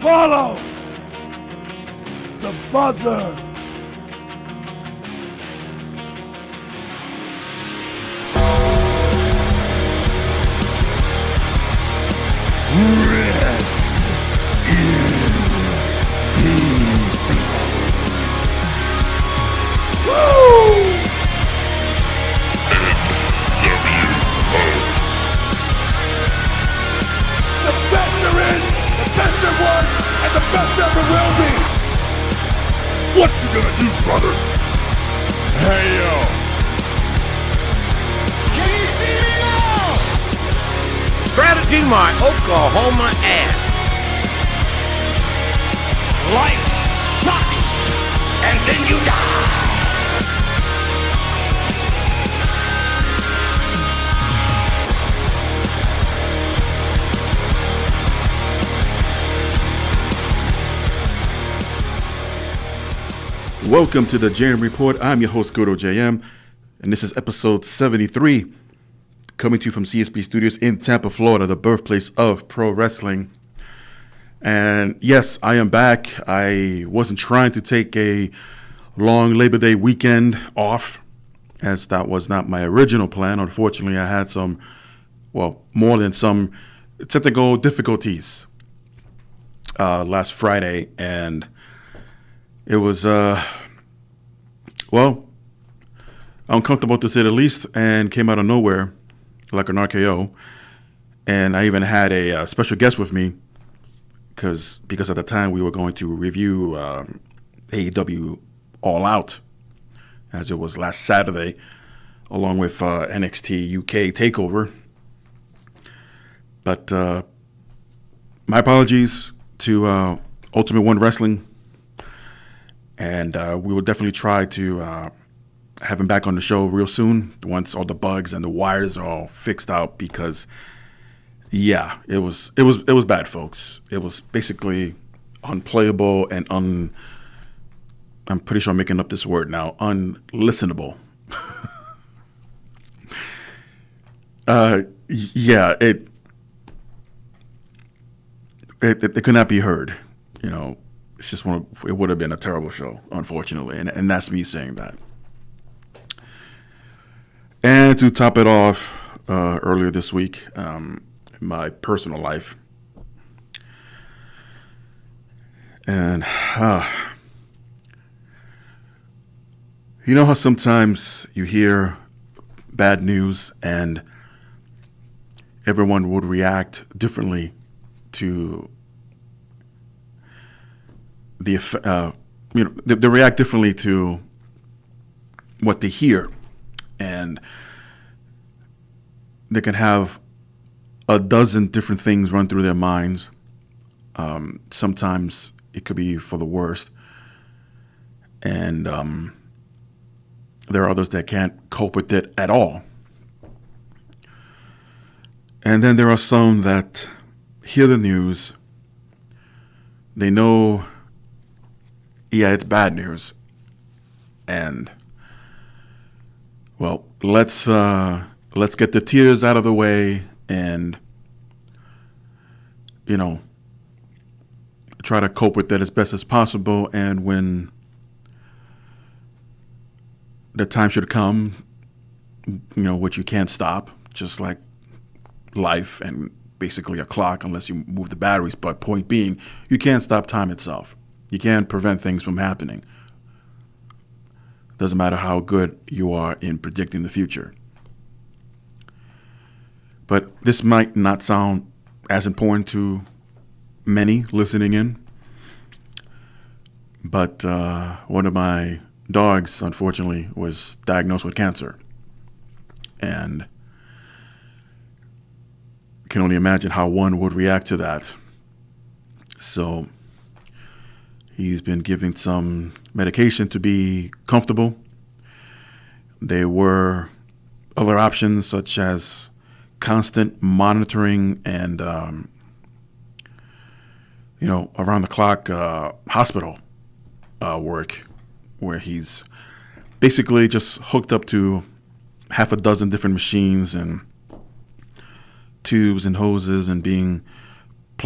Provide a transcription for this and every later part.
Follow the buzzer. Rest in peace. Woo! The best there is, the best there was, and the best ever will be. What you gonna do, brother? Hey, yo. Can you see me now? Strategy my Oklahoma ass. Life sucks, and then you die. Welcome to the JM Report. I'm your host, GoodOlJM, and this is episode 73, coming to you from CSP Studios in Tampa, Florida, the birthplace of pro wrestling. And yes, I am back. I wasn't trying to take a long Labor Day weekend off, as that was not my original plan. Unfortunately, I had more than some technical difficulties last Friday, and it was, uncomfortable to say the least, and came out of nowhere like an RKO. And I even had a special guest with me because at the time we were going to review AEW All Out, as it was last Saturday, along with NXT UK TakeOver. But my apologies to Ultimate One Wrestling. And we will definitely try to have him back on the show real soon once all the bugs and the wires are all fixed out. Because, yeah, it was bad, folks. It was basically unplayable and I'm pretty sure I'm making up this word now, unlistenable. Yeah, it could not be heard, you know. It's just it would have been a terrible show, unfortunately, and that's me saying that. And to top it off, earlier this week, in my personal life, and you know how sometimes you hear bad news and everyone would react differently to they react differently to what they hear, and they can have a dozen different things run through their minds. Sometimes it could be for the worst, and there are others that can't cope with it at all. And then there are some that hear the news, they know, yeah, it's bad news, and well, let's get the tears out of the way and, you know, try to cope with it as best as possible. And when the time should come, you know, which you can't stop, just like life and basically a clock, unless you move the batteries. But point being, you can't stop time itself. You can't prevent things from happening. Doesn't matter how good you are in predicting the future. But this might not sound as important to many listening in. But one of my dogs, unfortunately, was diagnosed with cancer. And I can only imagine how one would react to that. So he's been given some medication to be comfortable. There were other options such as constant monitoring and, around the clock hospital work, where he's basically just hooked up to half a dozen different machines and tubes and hoses and being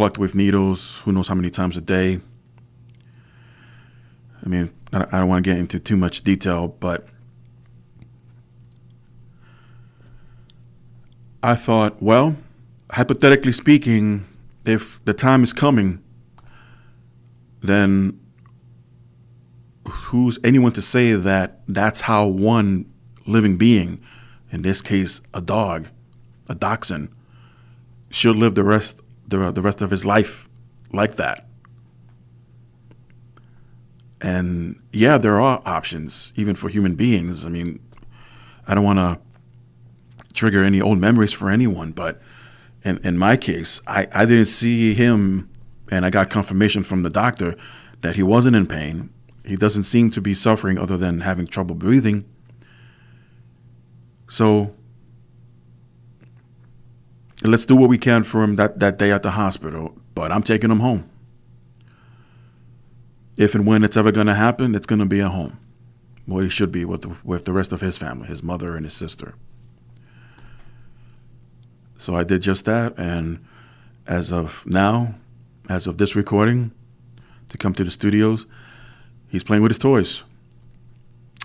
plucked with needles, who knows how many times a day. I mean, I don't want to get into too much detail, but I thought, well, hypothetically speaking, if the time is coming, then who's anyone to say that that's how one living being, in this case a dog, a dachshund, should live the rest of his life like that? And yeah, there are options even for human beings. I mean, I don't want to trigger any old memories for anyone, but in my case, I didn't see him, and I got confirmation from the doctor that he wasn't in pain. He doesn't seem to be suffering other than having trouble breathing. So let's do what we can for him that day at the hospital, but I'm taking him home. If and when it's ever going to happen, it's going to be at home. Well, he should be with the rest of his family, his mother and his sister. So I did just that, and as of now, as of this recording, to come to the studios, he's playing with his toys.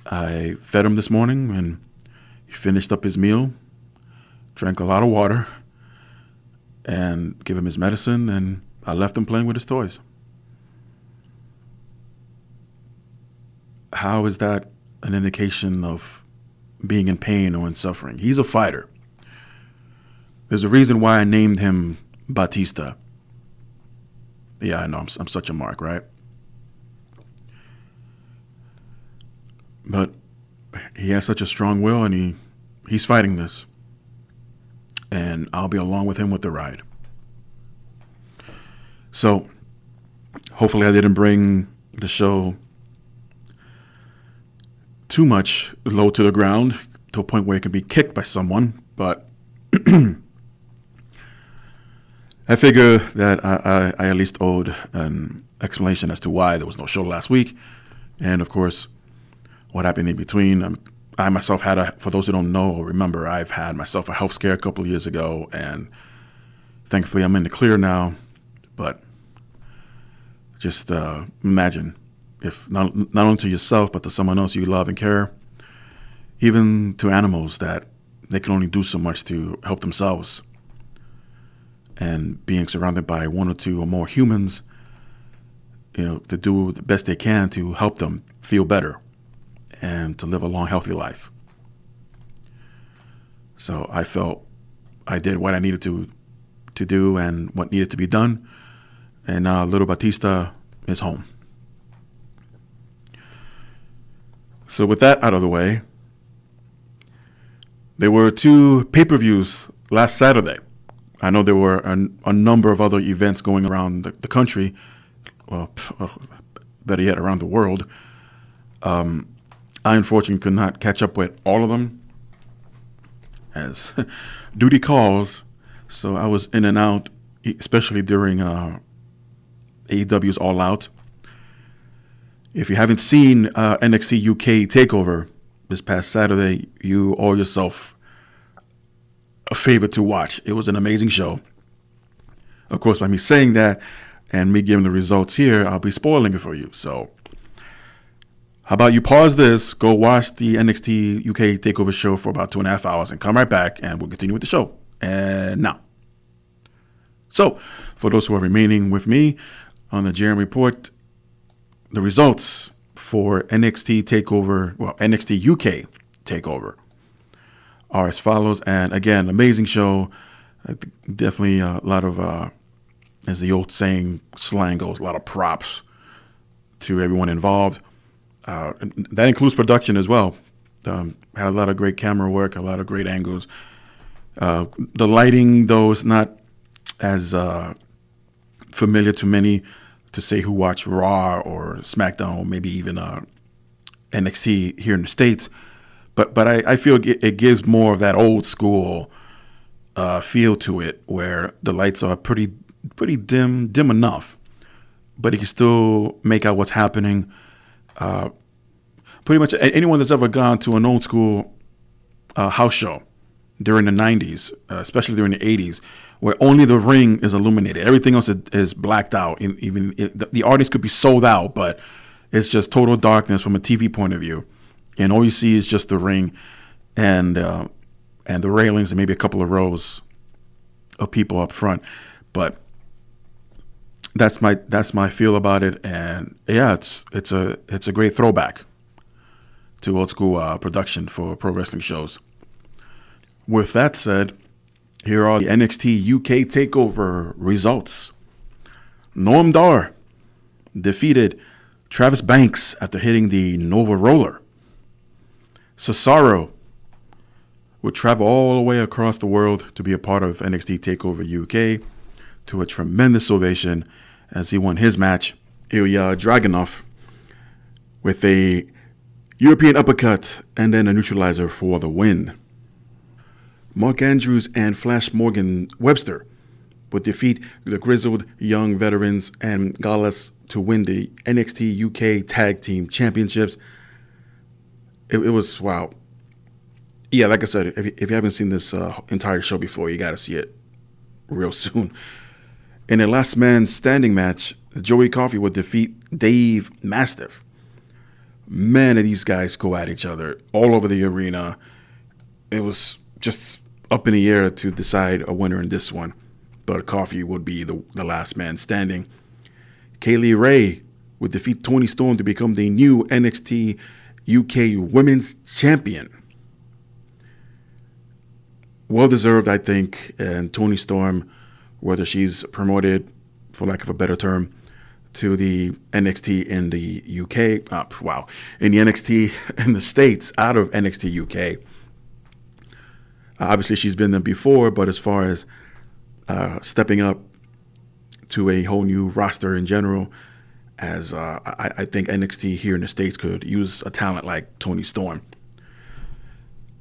I fed him this morning, and he finished up his meal, drank a lot of water, and gave him his medicine, and I left him playing with his toys. How is that an indication of being in pain or in suffering? He's a fighter. There's a reason why I named him Batista. Yeah, I know, I'm such a mark, right? But he has such a strong will, and he's fighting this. And I'll be along with him with the ride. So hopefully I didn't bring the show too much low to the ground to a point where it can be kicked by someone, but I figure that I at least owed an explanation as to why there was no show last week, and of course what happened in between. I myself had for those who don't know or remember, I've had myself a health scare a couple of years ago, and thankfully I'm in the clear now. But just imagine if not only to yourself, but to someone else you love and care, even to animals, that they can only do so much to help themselves. And being surrounded by one or two or more humans, to do the best they can to help them feel better and to live a long, healthy life. So I felt I did what I needed to do and what needed to be done. And little Batista is home. So with that out of the way, there were 2 pay-per-views last Saturday. I know there were a number of other events going around the country, well, better yet, around the world. I unfortunately could not catch up with all of them, as duty calls. So I was in and out, especially during AEW's All Out. If you haven't seen NXT UK TakeOver this past Saturday, you owe yourself a favor to watch. It was an amazing show. Of course, by me saying that and me giving the results here, I'll be spoiling it for you. So how about you pause this, go watch the NXT UK TakeOver show for about 2.5 hours and come right back and we'll continue with the show. And now. So for those who are remaining with me on the JM Report, the results for NXT UK TakeOver are as follows. And again, amazing show. Definitely a lot of, as the old saying, slang goes, a lot of props to everyone involved. That includes production as well. Had a lot of great camera work, a lot of great angles. The lighting, though, is not as familiar to many to say who watch Raw or SmackDown, or maybe even NXT here in the States. But I feel it gives more of that old school feel to it, where the lights are pretty dim enough, but you can still make out what's happening. Pretty much anyone that's ever gone to an old school house show during the 90s, especially during the 80s, where only the ring is illuminated. Everything else is blacked out. The audience could be sold out, but it's just total darkness from a TV point of view. And all you see is just the ring and the railings and maybe a couple of rows of people up front. But that's my feel about it. And yeah, it's a great throwback to old school production for pro wrestling shows. With that said, here are the NXT UK TakeOver results. Noam Dar defeated Travis Banks after hitting the Nova Roller. Cesaro would travel all the way across the world to be a part of NXT TakeOver UK to a tremendous ovation as he won his match, Ilya Dragunov, with a European uppercut and then a neutralizer for the win. Mark Andrews and Flash Morgan Webster would defeat the grizzled young veterans and Gallus to win the NXT UK Tag Team Championships. It was, wow. Yeah, like I said, if you haven't seen this entire show before, you got to see it real soon. In a last man standing match, Joey Coffey would defeat Dave Mastiff. Man, did these guys go at each other all over the arena. It was just up in the air to decide a winner in this one, but Coffey would be the last man standing. Kaylee Ray would defeat Toni Storm to become the new NXT UK Women's Champion. Well deserved, I think. And Toni Storm, whether she's promoted, for lack of a better term, to the NXT in the UK, in the NXT in the States, out of NXT UK. Obviously, she's been there before, but as far as stepping up to a whole new roster in general, as I think NXT here in the States could use a talent like Toni Storm.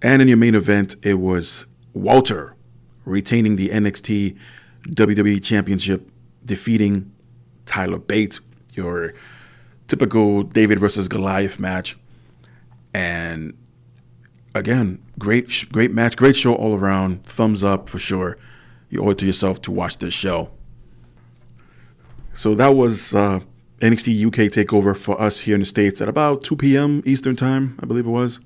And in your main event, it was Walter retaining the NXT WWE Championship, defeating Tyler Bate, your typical David versus Goliath match. And again, great match, great show all around. Thumbs up for sure. You owe it to yourself to watch this show. So that was NXT UK TakeOver for us here in the States at about 2 p.m. Eastern Time, I believe it was.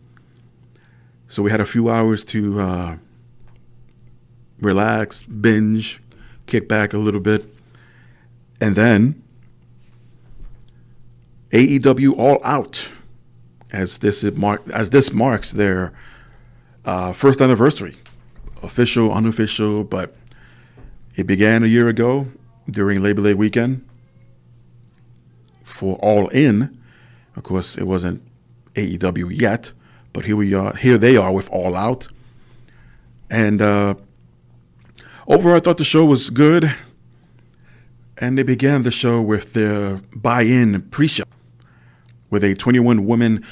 So we had a few hours to relax, binge, kick back a little bit. And then AEW All Out, as this marks their first anniversary, official, unofficial, but it began a year ago during Labor Day weekend for All In. Of course, it wasn't AEW yet, but here they are with All Out. And overall, I thought the show was good. And they began the show with their buy-in pre-show with a 21-woman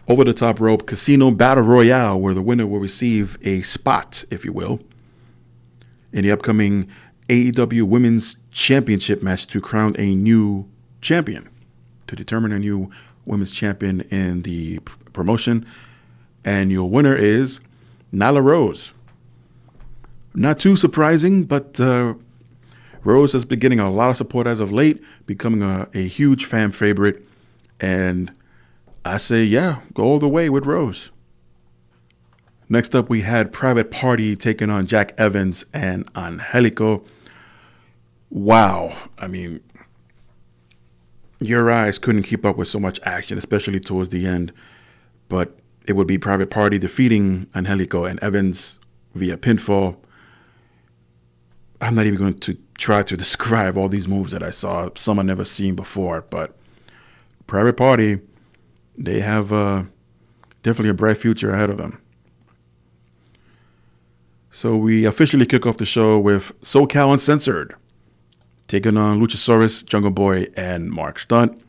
over-the-top rope casino battle royale where the winner will receive a spot, if you will, in the upcoming AEW Women's Championship match to crown a new champion, to determine a new women's champion in the promotion. And your winner is Nyla Rose. Not too surprising, but Rose has been getting a lot of support as of late, becoming a huge fan favorite. And I say, yeah, go all the way with Rose. Next up, we had Private Party taking on Jack Evans and Angelico. Wow. I mean, your eyes couldn't keep up with so much action, especially towards the end. But it would be Private Party defeating Angelico and Evans via pinfall. I'm not even going to try to describe all these moves that I saw. Some I've never seen before, but Private Party, they have definitely a bright future ahead of them. So we officially kick off the show with SoCal Uncensored taking on Luchasaurus, Jungle Boy, and Mark Stunt.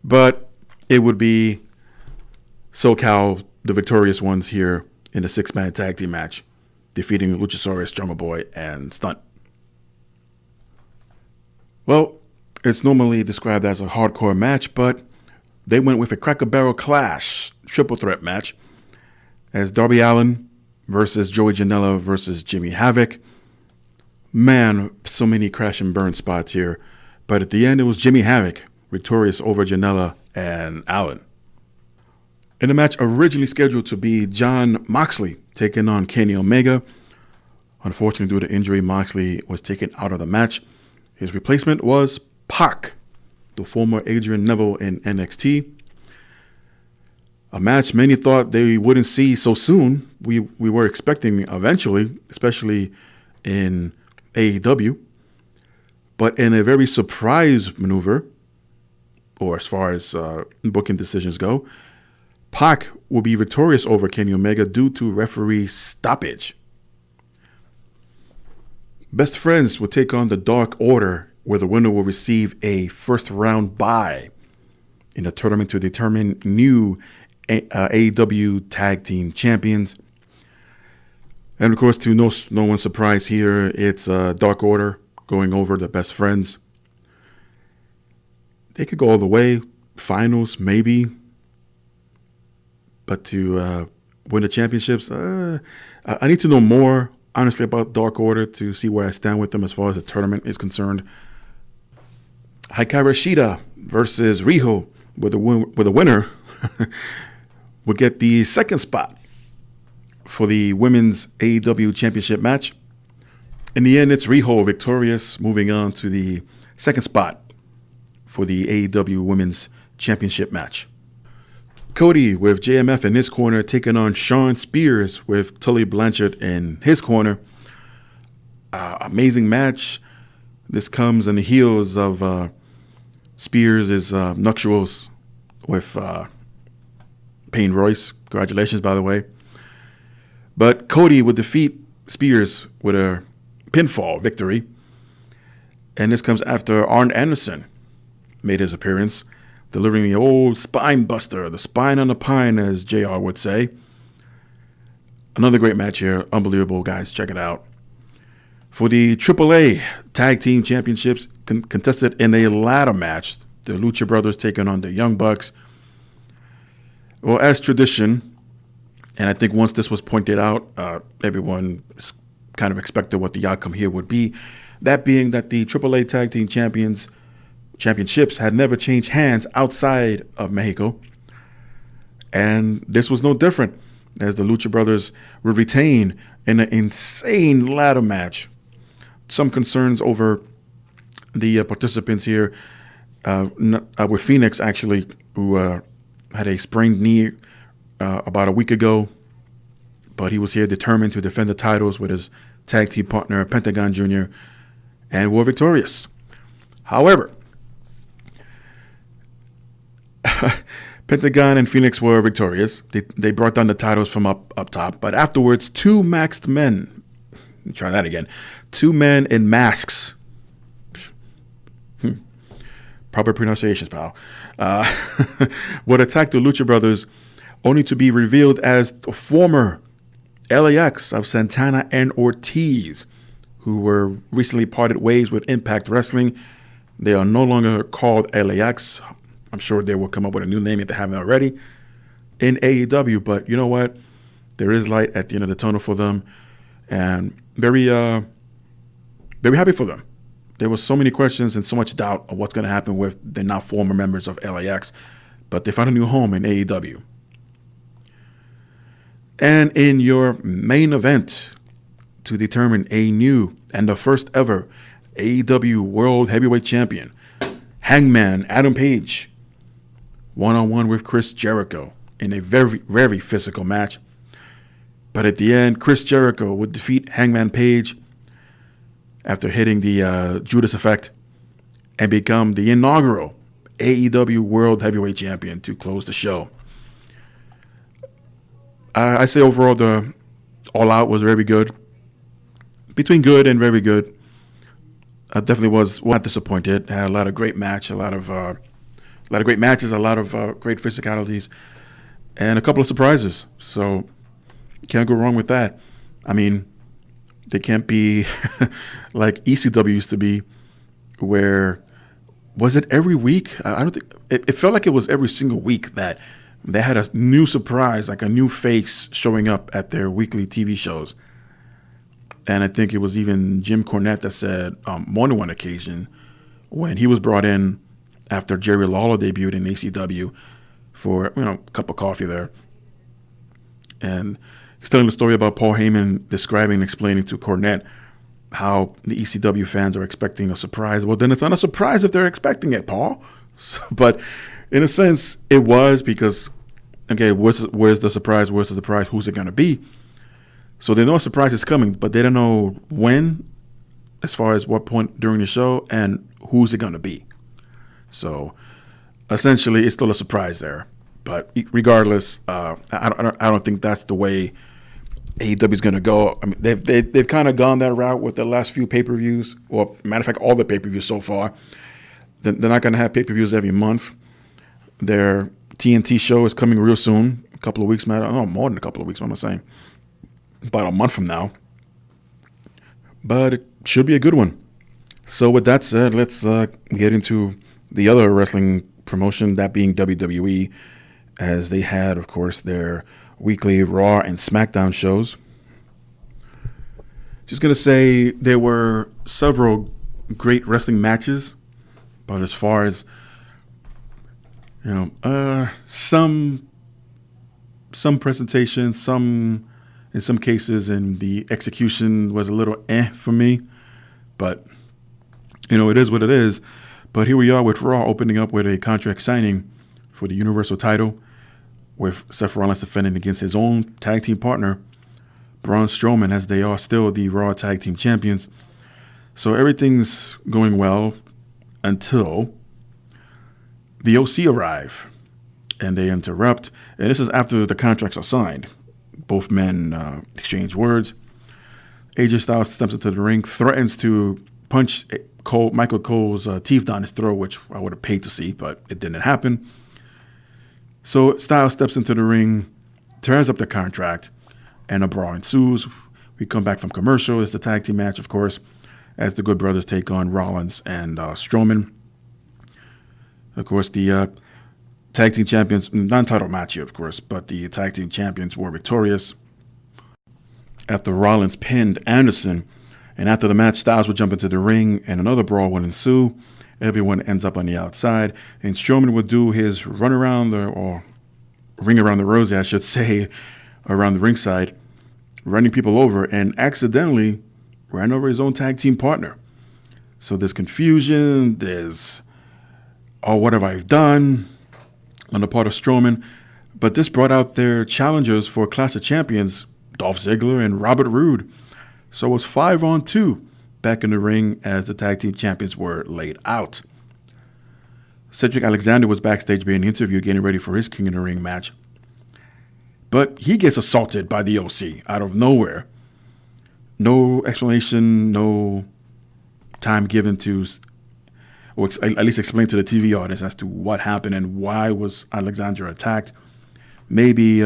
But it would be SoCal, the victorious ones here in the 6-man tag team match, defeating Luchasaurus, Jungle Boy, and Stunt. Well, it's normally described as a hardcore match, but they went with a Cracker Barrel Clash triple threat match as Darby Allin, versus Joey Janela versus Jimmy Havoc. Man, so many crash and burn spots here. But at the end, it was Jimmy Havoc victorious over Janela and Allen. In the match originally scheduled to be Jon Moxley taking on Kenny Omega, unfortunately due to injury, Moxley was taken out of the match. His replacement was Pac, the former Adrian Neville in NXT. A match many thought they wouldn't see so soon. We were expecting eventually, especially in AEW. But in a very surprise maneuver, or as far as booking decisions go, Pac will be victorious over Kenny Omega due to referee stoppage. Best Friends will take on the Dark Order, where the winner will receive a first-round bye in a tournament to determine new AEW Tag Team Champions. And of course, to no one's surprise here, it's Dark Order going over the Best Friends. They could go all the way, finals maybe, but to win the championships, I need to know more, honestly, about Dark Order to see where I stand with them as far as the tournament is concerned. Hikaru Shida versus Riho, with the winner will get the second spot for the Women's AEW Championship match. In the end, it's Riho victorious, moving on to the second spot for the AEW Women's Championship match. Cody with JMF in his corner taking on Shawn Spears with Tully Blanchard in his corner. Amazing match. This comes on the heels of Spears' nuptials with Payne Royce. Congratulations, by the way. But Cody would defeat Spears with a pinfall victory. And this comes after Arn Anderson made his appearance, delivering the old spine buster, the spine on the pine, as JR would say. Another great match here. Unbelievable, guys. Check it out. For the AAA Tag Team Championships, contested in a ladder match, the Lucha Brothers taking on the Young Bucks. Well, as tradition, and I think once this was pointed out, everyone kind of expected what the outcome here would be. That being that the AAA Tag Team Championships had never changed hands outside of Mexico. And this was no different, as the Lucha Brothers were retained in an insane ladder match. Some concerns over the participants here, with Phoenix actually, who had a sprained knee about a week ago, but he was here determined to defend the titles with his tag team partner, Pentagon Jr., and were victorious. However, Pentagon and Phoenix were victorious. They brought down the titles from up top, but afterwards, two masked men, try that again, two men in masks, proper pronunciations, pal, would attack the Lucha Brothers, only to be revealed as the former LAX of Santana and Ortiz, who were recently parted ways with Impact Wrestling. They are no longer called LAX. I'm sure they will come up with a new name if they haven't already in AEW. But you know what? There is light at the end of the tunnel for them, and very happy for them. There were so many questions and so much doubt of what's going to happen with the now former members of LAX, but they found a new home in AEW. And in your main event to determine a new and the first ever AEW World Heavyweight Champion, Hangman Adam Page, one-on-one with Chris Jericho in a very, very physical match. But at the end, Chris Jericho would defeat Hangman Page after hitting the Judas Effect and become the inaugural AEW World Heavyweight Champion to close the show. I say overall the All Out was very good. Between good and very good. I definitely was not disappointed. Had a lot of great match, a lot of great matches, a lot of great physicalities, and a couple of surprises. So can't go wrong with that. I mean, they can't be like ECW used to be, where was it every week? I don't think it felt like it was every single week that they had a new surprise, like a new face showing up at their weekly TV shows. And I think it was even Jim Cornette that said more than one occasion when he was brought in after Jerry Lawler debuted in ECW for a cup of coffee there. And he's telling the story about Paul Heyman describing and explaining to Cornette how the ECW fans are expecting a surprise. Well, then it's not a surprise if they're expecting it, Paul. But in a sense, it was because, okay, where's the surprise? Where's the surprise? Who's it going to be? So they know a surprise is coming, but they don't know when, as far as what point during the show, and who's it going to be. So essentially, it's still a surprise there. But regardless, I don't think that's the way AEW is going to go. I mean, they've kind of gone that route with the last few pay-per-views, or matter of fact, all the pay-per-views so far. They're not going to have pay-per-views every month. Their TNT show is coming real soon, a couple of weeks, more than a couple of weeks, what am I saying? About a month from now. But it should be a good one. So with that said, let's get into the other wrestling promotion, that being WWE, as they had, of course, their weekly Raw and SmackDown shows. Just going to say there were several great wrestling matches, but as far as, some presentation, in some cases, and the execution was a little for me. But, it is what it is. But here we are with Raw opening up with a contract signing for the Universal title, with Seth Rollins defending against his own tag team partner, Braun Strowman, as they are still the Raw Tag Team Champions. So everything's going well until the OC arrive, and they interrupt. And this is after the contracts are signed. Both men exchange words. AJ Styles steps into the ring, threatens to punch Michael Cole's teeth down his throat, which I would have paid to see, but it didn't happen. So Styles steps into the ring, tears up the contract, and a brawl ensues. We come back from commercial. It's the tag team match, of course, as the Good Brothers take on Rollins and Strowman. Of course, the tag team champions, non-title match here, of course, but the tag team champions were victorious after Rollins pinned Anderson. And after the match, Styles would jump into the ring, and another brawl would ensue. Everyone ends up on the outside, and Strowman would do his ring around the rosy, I should say, around the ringside, running people over, and accidentally ran over his own tag team partner. So there's confusion, there's, what have I done, on the part of Strowman. But this brought out their challengers for Clash of Champions, Dolph Ziggler and Robert Roode. So it was 5-on-2 back in the ring as the tag team champions were laid out. Cedric Alexander was backstage being interviewed, getting ready for his King of the Ring match. But he gets assaulted by the OC out of nowhere. No explanation, no time given to, or at least explain to the TV audience as to what happened and why was Alexander attacked. Maybe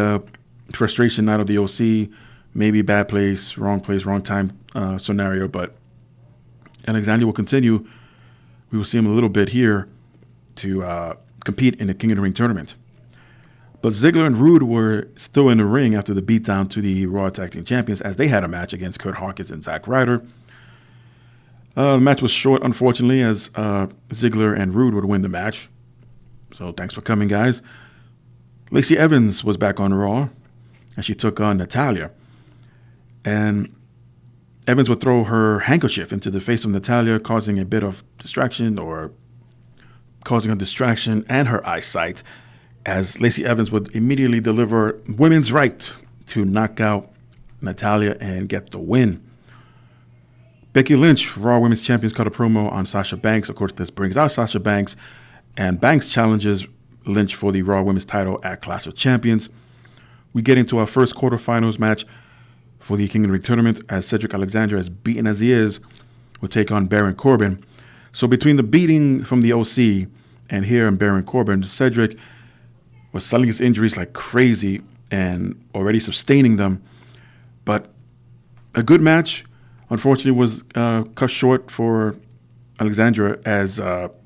frustration out of the OC, maybe bad place, wrong time scenario, but Alexander will continue. We will see him a little bit here to compete in the King of the Ring tournament. But Ziggler and Roode were still in the ring after the beatdown to the Raw Tag Team Champions, as they had a match against Kurt Hawkins and Zack Ryder. The match was short, unfortunately, as Ziggler and Roode would win the match. So thanks for coming, guys. Lacey Evans was back on Raw, and she took on Natalya. And Evans would throw her handkerchief into the face of Natalya, causing a bit of distraction, or causing a distraction and her eyesight, as Lacey Evans would immediately deliver women's right to knock out Natalya and get the win. Becky Lynch, Raw Women's Champions, cut a promo on Sasha Banks. Of course, this brings out Sasha Banks, and Banks challenges Lynch for the Raw Women's title at Clash of Champions. We get into our first quarterfinals match for the King of the Ring tournament, as Cedric Alexander, as beaten as he is, will take on Baron Corbin. So between the beating from the OC and here in Baron Corbin, Cedric was selling his injuries like crazy and already sustaining them. But a good match, unfortunately, was cut short for Alexandra, as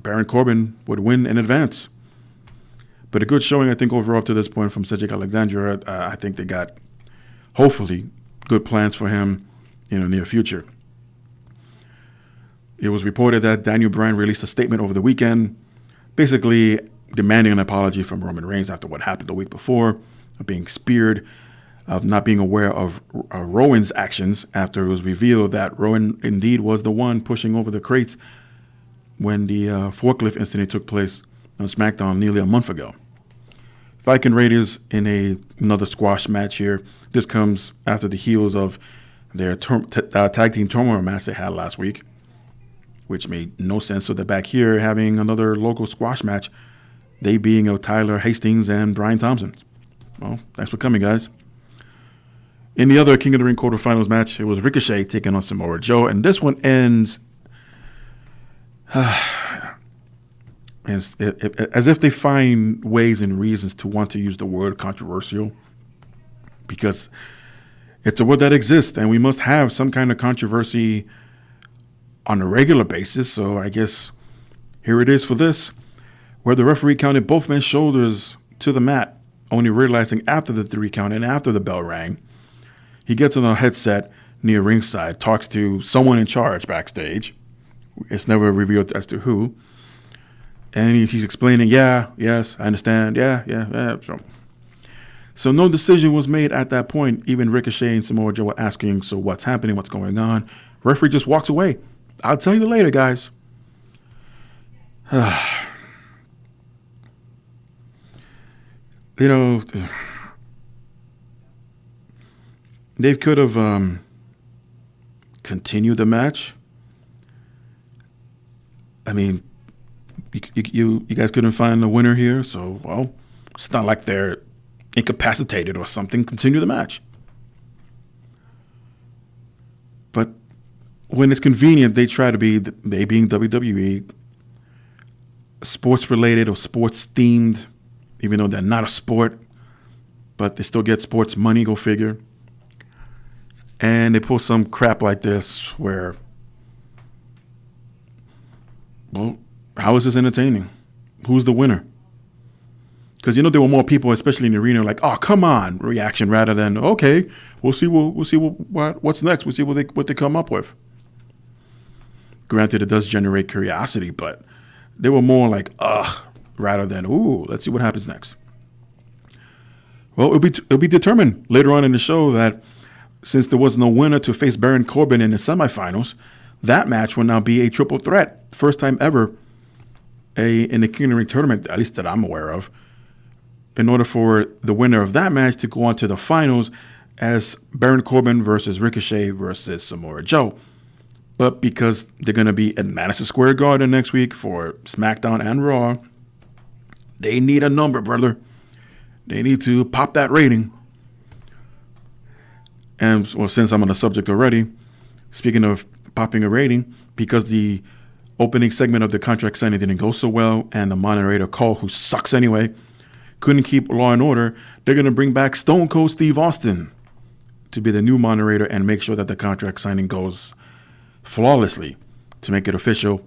Baron Corbin would win in advance. But a good showing, I think, overall up to this point from Cedric Alexander. I think they got, hopefully, good plans for him in the near future. It was reported that Daniel Bryan released a statement over the weekend, basically demanding an apology from Roman Reigns after what happened the week before, of being speared, of not being aware of Rowan's actions after it was revealed that Rowan indeed was the one pushing over the crates when the forklift incident took place on SmackDown nearly a month ago. Viking Raiders in another squash match here. This comes after the heels of their tag team turmoil match they had last week, which made no sense. So they're back here having another local squash match, they being of Tyler Hastings and Brian Thompson. Well, thanks for coming, guys. In the other King of the Ring quarterfinals match, it was Ricochet taking on Samoa Joe, and this one ends as if they find ways and reasons to want to use the word controversial, because it's a word that exists, and we must have some kind of controversy on a regular basis. So I guess here it is for this, where the referee counted both men's shoulders to the mat, only realizing after the 3 count and after the bell rang. He gets on a headset near ringside, talks to someone in charge backstage. It's never revealed as to who. And he's explaining, yes, I understand, yeah. So no decision was made at that point. Even Ricochet and Samoa Joe were asking, so what's happening, what's going on? Referee just walks away. I'll tell you later, guys. They could have continued the match. I mean, you guys couldn't find a winner here, so, well, it's not like they're incapacitated or something. Continue the match. But when it's convenient, they try to be, they being WWE, sports-related or sports-themed, even though they're not a sport, but they still get sports money, go figure. And they pull some crap like this where, well, how is this entertaining? Who's the winner? Because there were more people, especially in the arena, like, "Oh, come on!" reaction rather than, "Okay, we'll see what's next. We'll see what they come up with." Granted, it does generate curiosity, but they were more like, "Ugh," rather than, "Ooh, let's see what happens next." Well, it'll be determined later on in the show that since there was no winner to face Baron Corbin in the semifinals, that match will now be a triple threat, first time ever in the King of the Ring tournament, at least that I'm aware of, in order for the winner of that match to go on to the finals as Baron Corbin versus Ricochet versus Samoa Joe. But because they're going to be at Madison Square Garden next week for SmackDown and Raw, they need a number, brother. They need to pop that rating. And well, since I'm on the subject already, speaking of popping a rating, because the opening segment of the contract signing didn't go so well, and the moderator, Cole, who sucks anyway, couldn't keep Law and Order, they're going to bring back Stone Cold Steve Austin to be the new moderator and make sure that the contract signing goes flawlessly to make it official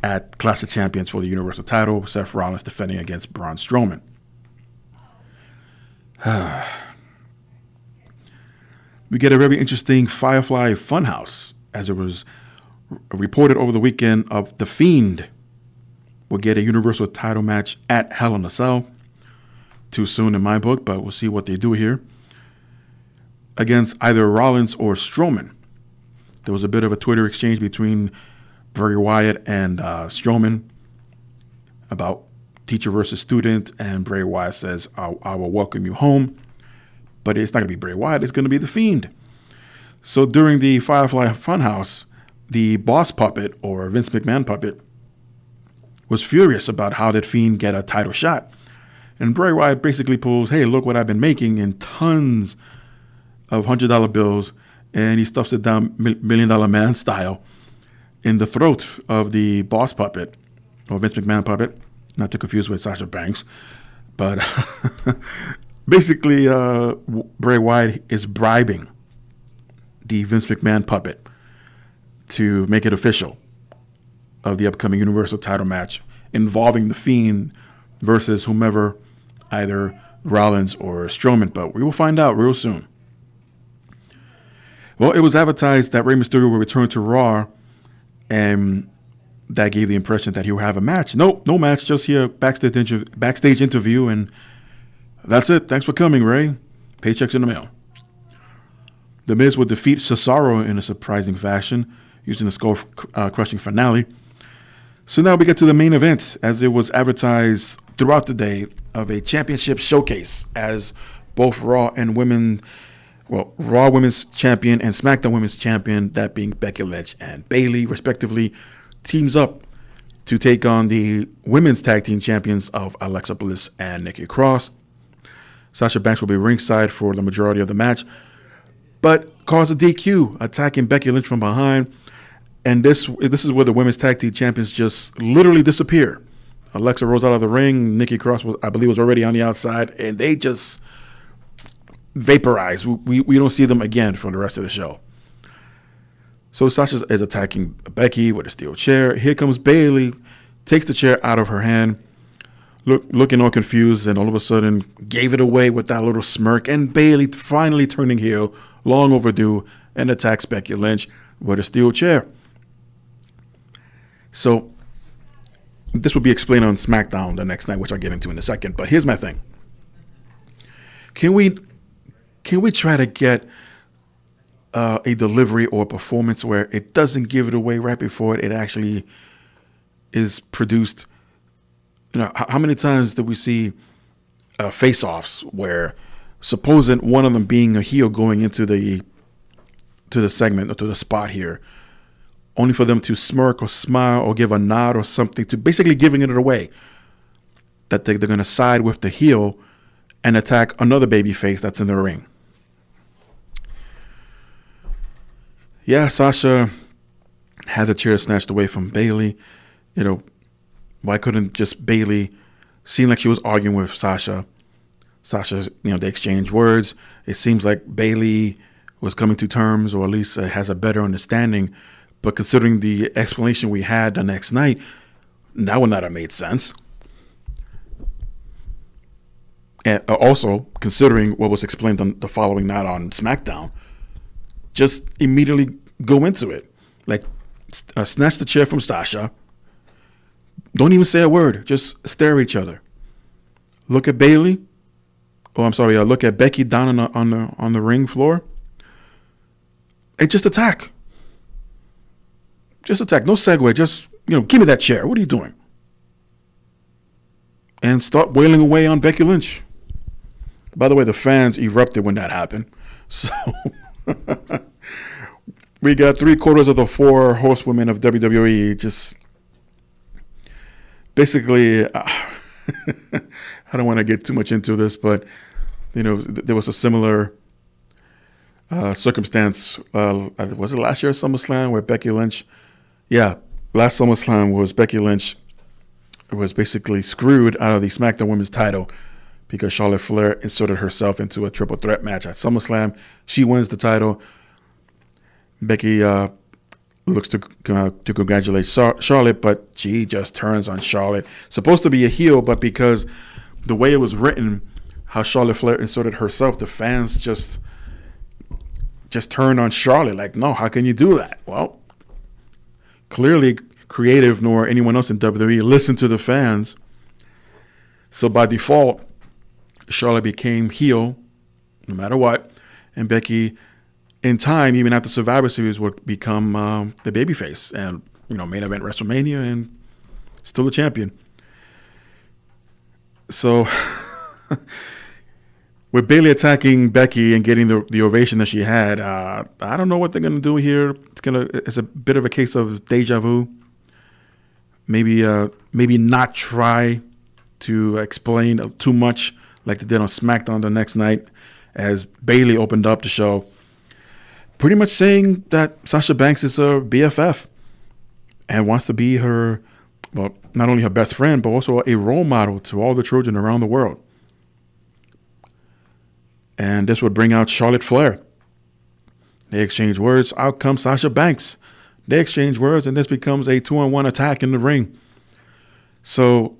at Clash of Champions for the Universal title, Seth Rollins defending against Braun Strowman. We get a very interesting Firefly Funhouse, as it was reported over the weekend of The Fiend will get a Universal title match at Hell in a Cell. Too soon in my book, but we'll see what they do here. Against either Rollins or Strowman. There was a bit of a Twitter exchange between Bray Wyatt and Strowman about teacher versus student, and Bray Wyatt says, I will welcome you home. But it's not going to be Bray Wyatt, it's going to be The Fiend. So during the Firefly Funhouse, the boss puppet, or Vince McMahon puppet, was furious about how did Fiend get a title shot. And Bray Wyatt basically pulls, "Hey, look what I've been making," in tons of $100 bills, and he stuffs it down $1 Million Man style in the throat of the boss puppet, or Vince McMahon puppet, not to confuse with Sasha Banks. But basically, Bray Wyatt is bribing the Vince McMahon puppet to make it official of the upcoming Universal title match involving The Fiend versus whomever either Rollins or Strowman, but we will find out real soon. Well, it was advertised that Rey Mysterio will return to Raw, and that gave the impression that he will have a match. No match, just here backstage interview, and that's it. Thanks for coming, Rey. Paychecks in the mail. The Miz would defeat Cesaro in a surprising fashion, using the skull-crushing finale. So now we get to the main event, as it was advertised throughout the day of a championship showcase, as both Raw Women's Champion and SmackDown Women's Champion, that being Becky Lynch and Bayley, respectively, teams up to take on the Women's Tag Team Champions of Alexa Bliss and Nikki Cross. Sasha Banks will be ringside for the majority of the match, but cause a DQ, attacking Becky Lynch from behind. And this is where the Women's Tag Team Champions just literally disappear. Alexa rolls out of the ring. Nikki Cross, was already on the outside, and they just vaporize. We don't see them again for the rest of the show. So Sasha is attacking Becky with a steel chair. Here comes Bayley, takes the chair out of her hand, looking all confused, and all of a sudden gave it away with that little smirk. And Bayley finally turning heel, long overdue, and attacks Becky Lynch with a steel chair. So this will be explained on SmackDown the next night, which I'll get into in a second. But here's my thing. Can we try to get a delivery or a performance where it doesn't give it away right before it actually is produced? You know, how many times do we see face-offs where supposing one of them being a heel going into the segment or to the spot here, only for them to smirk or smile or give a nod or something, to basically giving it away that they're going to side with the heel and attack another baby face that's in the ring. Yeah, Sasha had the chair snatched away from Bayley. You know, why couldn't just Bayley seem like she was arguing with Sasha? Sasha, they exchange words. It seems like Bayley was coming to terms, or at least has a better understanding. But considering the explanation we had the next night, that would not have made sense. And also, considering what was explained on the following night on SmackDown, just immediately go into it. Like, snatch the chair from Sasha. Don't even say a word. Just stare at each other. Look at Bayley. Look at Becky down on the ring floor. And just attack. Just attack. No segue. Just, give me that chair. What are you doing? And start wailing away on Becky Lynch. By the way, the fans erupted when that happened. So we got 3/4 of the 4 horsewomen of WWE just basically, I don't want to get too much into this, but, there was a similar circumstance. Was it last year at SummerSlam where Becky Lynch? Yeah, last SummerSlam was Becky Lynch was basically screwed out of the SmackDown Women's title because Charlotte Flair inserted herself into a triple threat match at SummerSlam. She wins the title. Becky looks to congratulate Charlotte, but she just turns on Charlotte. Supposed to be a heel, but because the way it was written, how Charlotte Flair inserted herself, the fans just turned on Charlotte. Like, no, how can you do that? Well, clearly creative nor anyone else in WWE listened to the fans. So by default, Charlotte became heel no matter what. And Becky, in time, even after Survivor Series, would become the babyface and, main event WrestleMania and still the champion. So with Bayley attacking Becky and getting the ovation that she had, I don't know what they're going to do here. It's a bit of a case of deja vu. Maybe not try to explain too much like they did on SmackDown the next night, as Bayley opened up the show, pretty much saying that Sasha Banks is her BFF and wants to be her, well, not only her best friend, but also a role model to all the children around the world. And this would bring out Charlotte Flair. They exchange words. Out comes Sasha Banks. They exchange words, and this becomes a 2-on-1 attack in the ring. So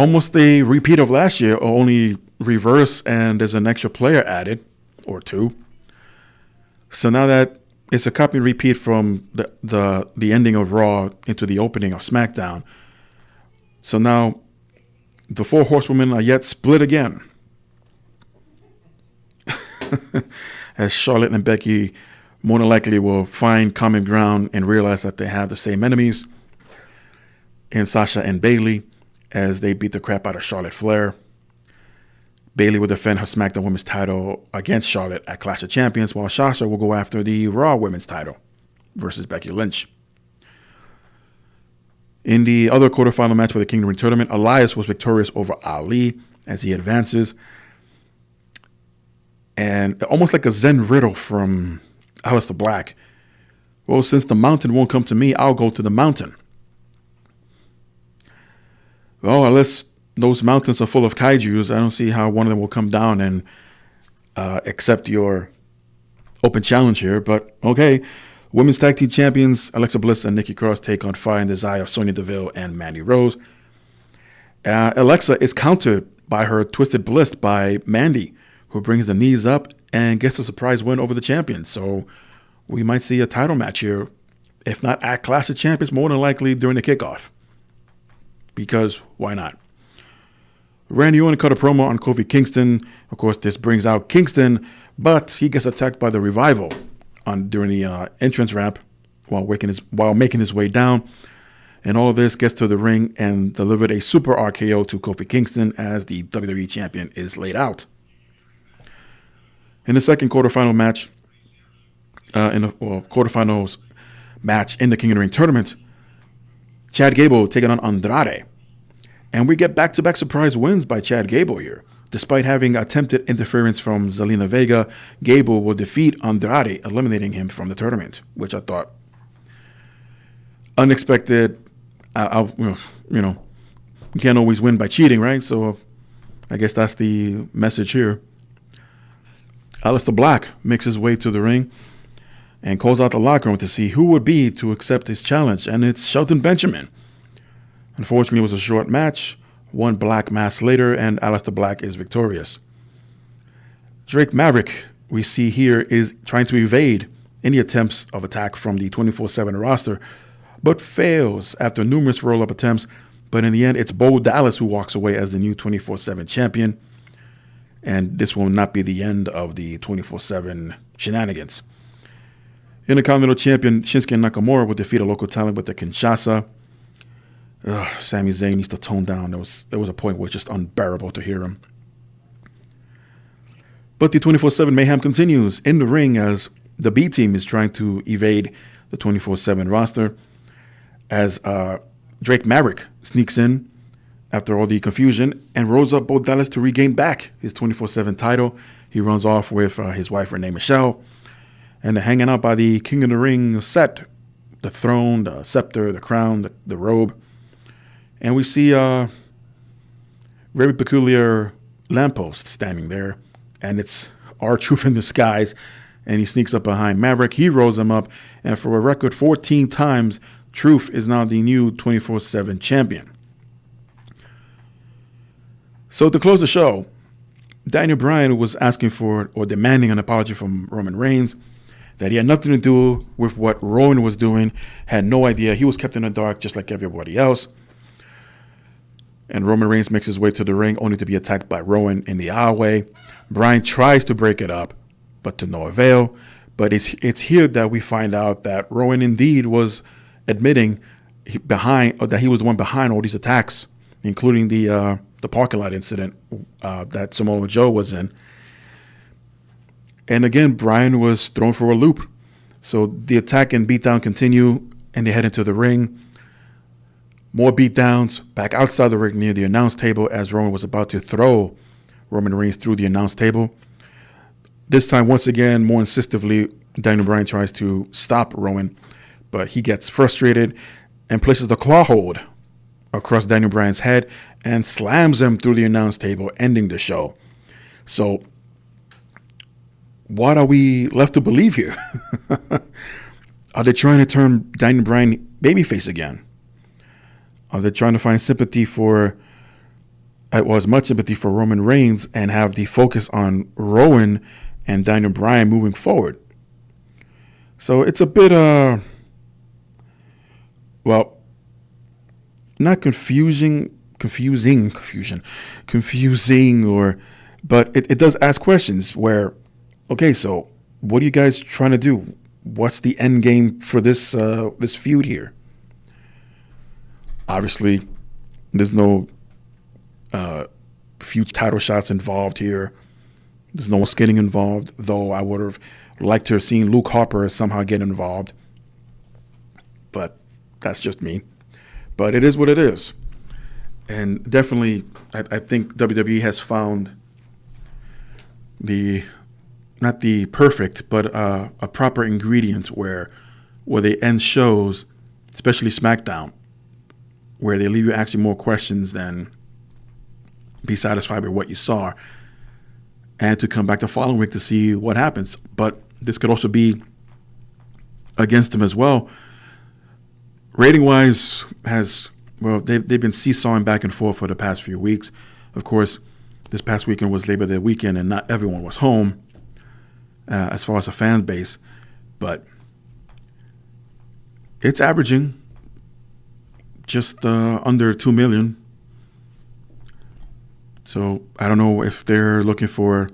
almost a repeat of last year, only reverse, and there's an extra player added or two. So now that it's a copy and repeat from the ending of Raw into the opening of SmackDown. So now the four horsewomen are yet split again. As Charlotte and Becky more than likely will find common ground and realize that they have the same enemies in Sasha and Bayley as they beat the crap out of Charlotte Flair. Bayley will defend her SmackDown Women's title against Charlotte at Clash of Champions, while Sasha will go after the Raw Women's title versus Becky Lynch. In the other quarterfinal match for the Kingdom Ring Tournament, Elias was victorious over Ali as he advances. And almost like a Zen riddle from Aleister Black. Well, since the mountain won't come to me, I'll go to the mountain. Well, unless those mountains are full of kaijus, I don't see how one of them will come down and accept your open challenge here. But okay, Women's Tag Team Champions Alexa Bliss and Nikki Cross take on Fire and Desire, Sonya Deville and Mandy Rose. Alexa is countered by her Twisted Bliss by Mandy, who brings the knees up and gets a surprise win over the champions. So we might see a title match here, if not at Clash of Champions, more than likely during the kickoff. Because why not? Randy Orton cut a promo on Kofi Kingston. Of course, this brings out Kingston, but he gets attacked by the Revival during the entrance ramp while making his way down. And all of this gets to the ring and delivered a super RKO to Kofi Kingston as the WWE Champion is laid out. In the second quarterfinal match, quarterfinals match in the King of the Ring tournament, Chad Gable taking on Andrade. And we get back-to-back surprise wins by Chad Gable here. Despite having attempted interference from Zelina Vega, Gable will defeat Andrade, eliminating him from the tournament, which I thought unexpected. You can't always win by cheating, right? So I guess that's the message here. Aleister Black makes his way to the ring and calls out the locker room to see who would be to accept his challenge, and it's Shelton Benjamin. Unfortunately, it was a short match. One black mass later, and Aleister Black is victorious. Drake Maverick, we see here, is trying to evade any attempts of attack from the 24/7 roster, but fails after numerous roll-up attempts. But in the end, it's Bo Dallas who walks away as the new 24/7 champion. And this will not be the end of the 24/7 shenanigans. Intercontinental Champion Shinsuke Nakamura will defeat a local talent with the Kinshasa. Sami Zayn needs to tone down. There was a point where it's just unbearable to hear him. But the 24/7 mayhem continues in the ring as the B team is trying to evade the 24/7 roster. As Drake Maverick sneaks in after all the confusion and rolls up Bo Dallas to regain back his 24/7 title. He runs off with his wife Renee Michelle, and they're hanging out by the King of the Ring set, the throne, the scepter, the crown, the robe. And we see a very peculiar lamppost standing there, and it's R-Truth in disguise, and he sneaks up behind Maverick. He rolls him up, and for a record 14 times, Truth is now the new 24/7 champion. So to close the show, Daniel Bryan was asking for or demanding an apology from Roman Reigns, that he had nothing to do with what Roman was doing, had no idea. He was kept in the dark just like everybody else. And Roman Reigns makes his way to the ring only to be attacked by Rowan in the aisleway. Bryan tries to break it up, but to no avail. But it's here that we find out that Rowan indeed was admitting that he was the one behind all these attacks, including the parking lot incident that Samoa Joe was in. And again, Bryan was thrown for a loop. So the attack and beatdown continue, and they head into the ring. More beatdowns back outside the ring near the announce table as Roman was about to throw Roman Reigns through the announce table. This time, once again, more insistively, Daniel Bryan tries to stop Roman, but he gets frustrated and places the claw hold across Daniel Bryan's head and slams him through the announce table, ending the show. So what are we left to believe here? Are they trying to turn Daniel Bryan babyface again? Are they trying to find sympathy for as much sympathy for Roman Reigns and have the focus on Rowan and Daniel Bryan moving forward. So it's a bit, not confusing, but it does ask questions where, okay, so what are you guys trying to do? What's the end game for this feud here? Obviously, there's no few title shots involved here. There's no one getting involved, though I would have liked to have seen Luke Harper somehow get involved. But that's just me. But it is what it is. And definitely, I think WWE has found not the perfect, but a proper ingredient where they end shows, especially SmackDown, where they leave you asking more questions than be satisfied with what you saw, and to come back the following week to see what happens. But this could also be against them as well. Rating-wise, they've been seesawing back and forth for the past few weeks. Of course, this past weekend was Labor Day weekend, and not everyone was home as far as a fan base. But it's averaging just under 2 million. So I don't know if they're looking for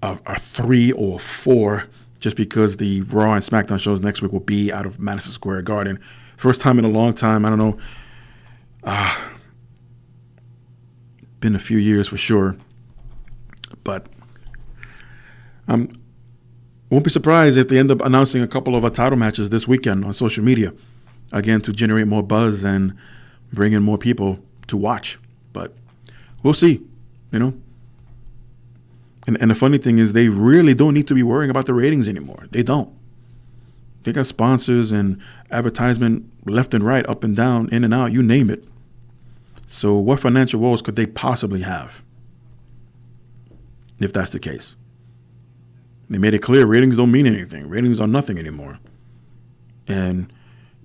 a 3 or 4, just because the Raw and SmackDown shows next week will be out of Madison Square Garden. First time in a long time. I don't know. Been a few years for sure. But won't be surprised if they end up announcing a couple of title matches this weekend on social media, again, to generate more buzz and bring in more people to watch. But we'll see, And the funny thing is, they really don't need to be worrying about the ratings anymore. They don't. They got sponsors and advertisement left and right, up and down, in and out, you name it. So what financial woes could they possibly have if that's the case? They made it clear ratings don't mean anything. Ratings are nothing anymore. And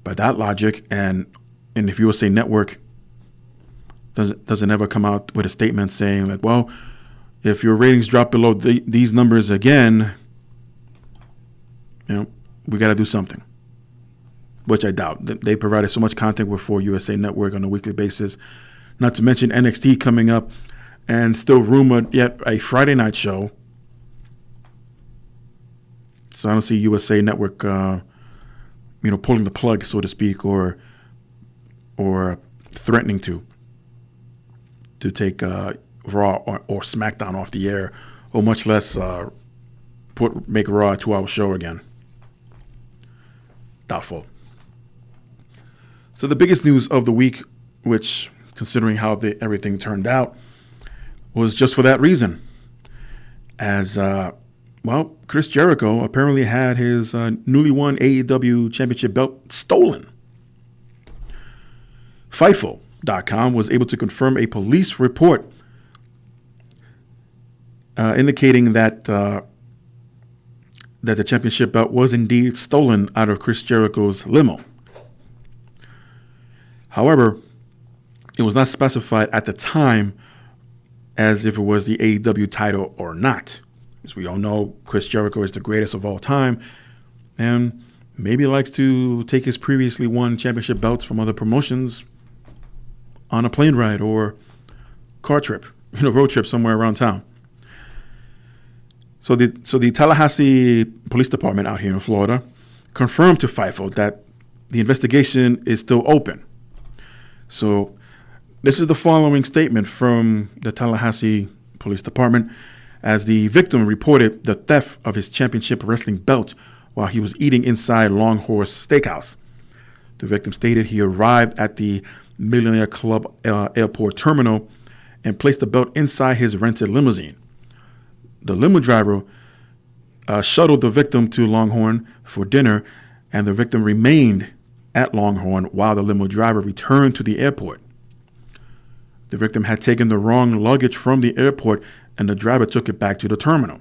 by that logic, and if USA Network doesn't ever come out with a statement saying like, well, if your ratings drop below these numbers again, we got to do something, which I doubt. They provided so much content for USA Network on a weekly basis, not to mention NXT coming up, and still rumored yet a Friday night show. So I don't see USA Network, pulling the plug, so to speak, or threatening to take Raw or SmackDown off the air, or much less make Raw a 2-hour show again. Doubtful. So the biggest news of the week, which, considering how everything turned out, was just for that reason. As, Chris Jericho apparently had his newly won AEW Championship belt stolen. Fightful.com was able to confirm a police report indicating that the championship belt was indeed stolen out of Chris Jericho's limo. However, it was not specified at the time as if it was the AEW title or not. As we all know, Chris Jericho is the greatest of all time, and maybe likes to take his previously won championship belts from other promotions on a plane ride or car trip, road trip somewhere around town. So the Tallahassee Police Department out here in Florida confirmed to Fightful that the investigation is still open. So this is the following statement from the Tallahassee Police Department, as the victim reported the theft of his championship wrestling belt while he was eating inside Long Horse Steakhouse. The victim stated he arrived at the Millionaire Club airport terminal and placed the belt inside his rented limousine. The limo driver shuttled the victim to Longhorn for dinner, and the victim remained at Longhorn while the limo driver returned to the airport. The victim had taken the wrong luggage from the airport, and the driver took it back to the terminal.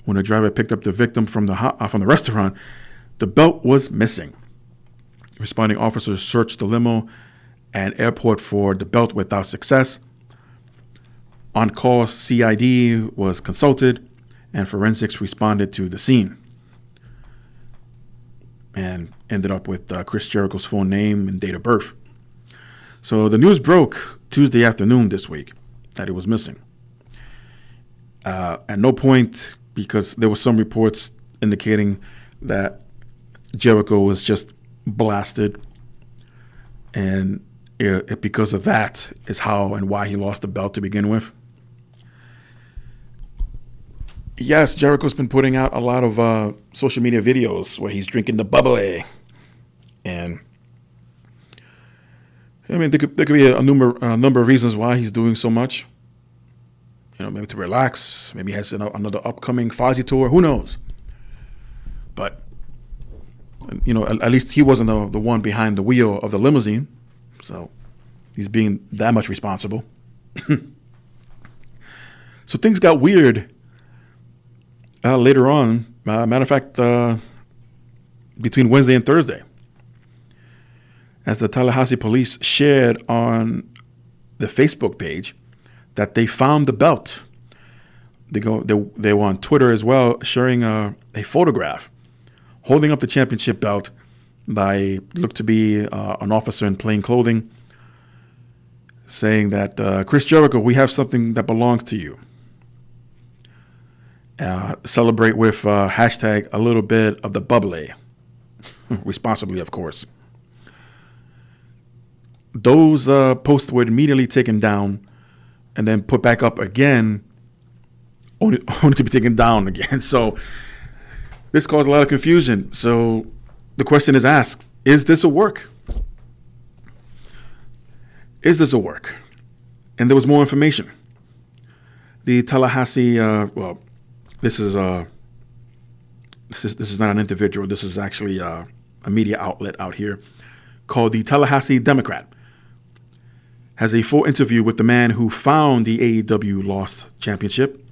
When the driver picked up the victim from the restaurant, the belt was missing. Responding officers searched the limo and airport for the belt without success. On-call CID was consulted, and forensics responded to the scene and ended up with Chris Jericho's full name and date of birth. So the news broke Tuesday afternoon this week that it was missing. At no point, because there were some reports indicating that Jericho was just blasted, and because of that is how and why he lost the belt to begin with. Yes, Jericho's been putting out a lot of social media videos where he's drinking the bubbly, and I mean there could be a number of reasons why he's doing so much. You know, maybe to relax, maybe he has another upcoming Fozzy tour. Who knows? But you know, at least he wasn't the one behind the wheel of the limousine, so he's being that much responsible. So things got weird later on. Matter of fact, between Wednesday and Thursday, as the Tallahassee police shared on the Facebook page that they found the belt. They were on Twitter as well, sharing a photograph holding up the championship belt by looked to be an officer in plain clothing, saying that Chris Jericho, we have something that belongs to you. Celebrate with hashtag a little bit of the bubbly, responsibly, of course. Those posts were immediately taken down and then put back up again, only to be taken down again. So this caused a lot of confusion. So the question is asked, is this a work? Is this a work? And there was more information. The Tallahassee, this is not an individual. This is actually a media outlet out here called the Tallahassee Democrat. Has a full interview with the man who found the AEW Lost Championship.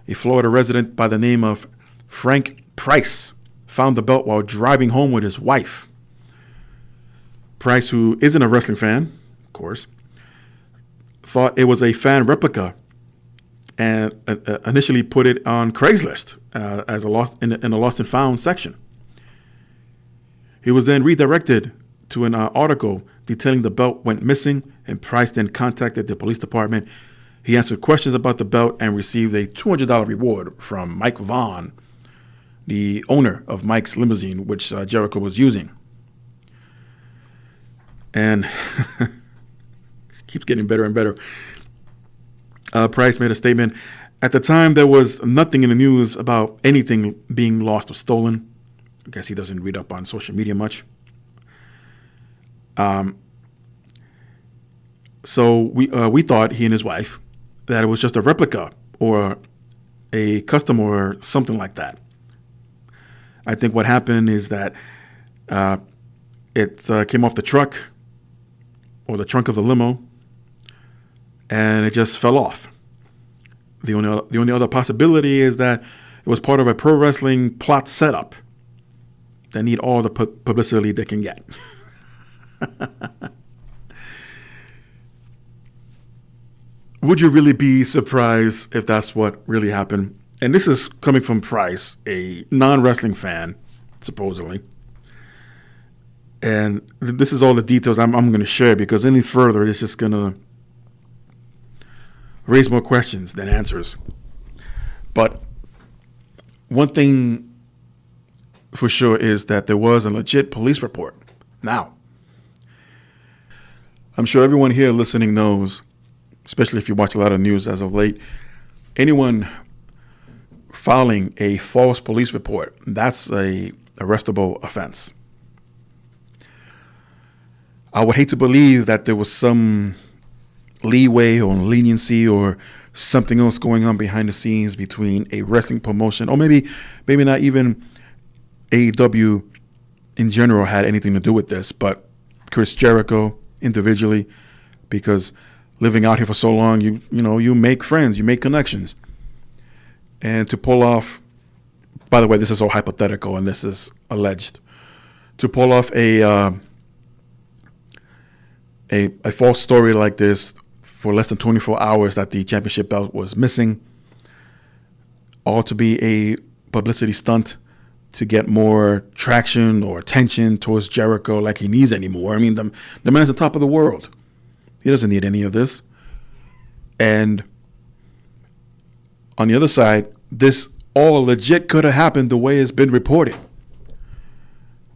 A Florida resident by the name of Frank Price found the belt while driving home with his wife. Price, who isn't a wrestling fan, of course, thought it was a fan replica and initially put it on Craigslist as a lost in a lost and found section. He was then redirected to an article detailing the belt went missing, and Price then contacted the police department. He answered questions about the belt and received a $200 reward from Mike Vaughn, the owner of Mike's limousine, which Jericho was using. And it keeps getting better and better. Price made a statement. At the time, there was nothing in the news about anything being lost or stolen. I guess he doesn't read up on social media much. So we thought, he and his wife, that it was just a replica or a custom or something like that. I think what happened is that it came off the truck or the trunk of the limo, and it just fell off. The only other possibility is that it was part of a pro wrestling plot setup. They need all the publicity they can get. Would you really be surprised if that's what really happened? And this is coming from Price, a non-wrestling fan, supposedly. And this is all the details I'm going to share, because any further, it's just going to raise more questions than answers. But one thing for sure is that there was a legit police report. Now, I'm sure everyone here listening knows, especially if you watch a lot of news as of late, anyone filing a false police report, that's a arrestable offense. I would hate to believe that there was some leeway or leniency or something else going on behind the scenes between a wrestling promotion, or maybe not even AEW in general had anything to do with this, but Chris Jericho individually, because living out here for so long, you make friends, you make connections. And to pull off, by the way, this is all hypothetical and this is alleged, to pull off a false story like this for less than 24 hours that the championship belt was missing, all to be a publicity stunt to get more traction or attention towards Jericho like he needs anymore. I mean, the man's the top of the world. He doesn't need any of this. And on the other side, this all legit could have happened the way it's been reported.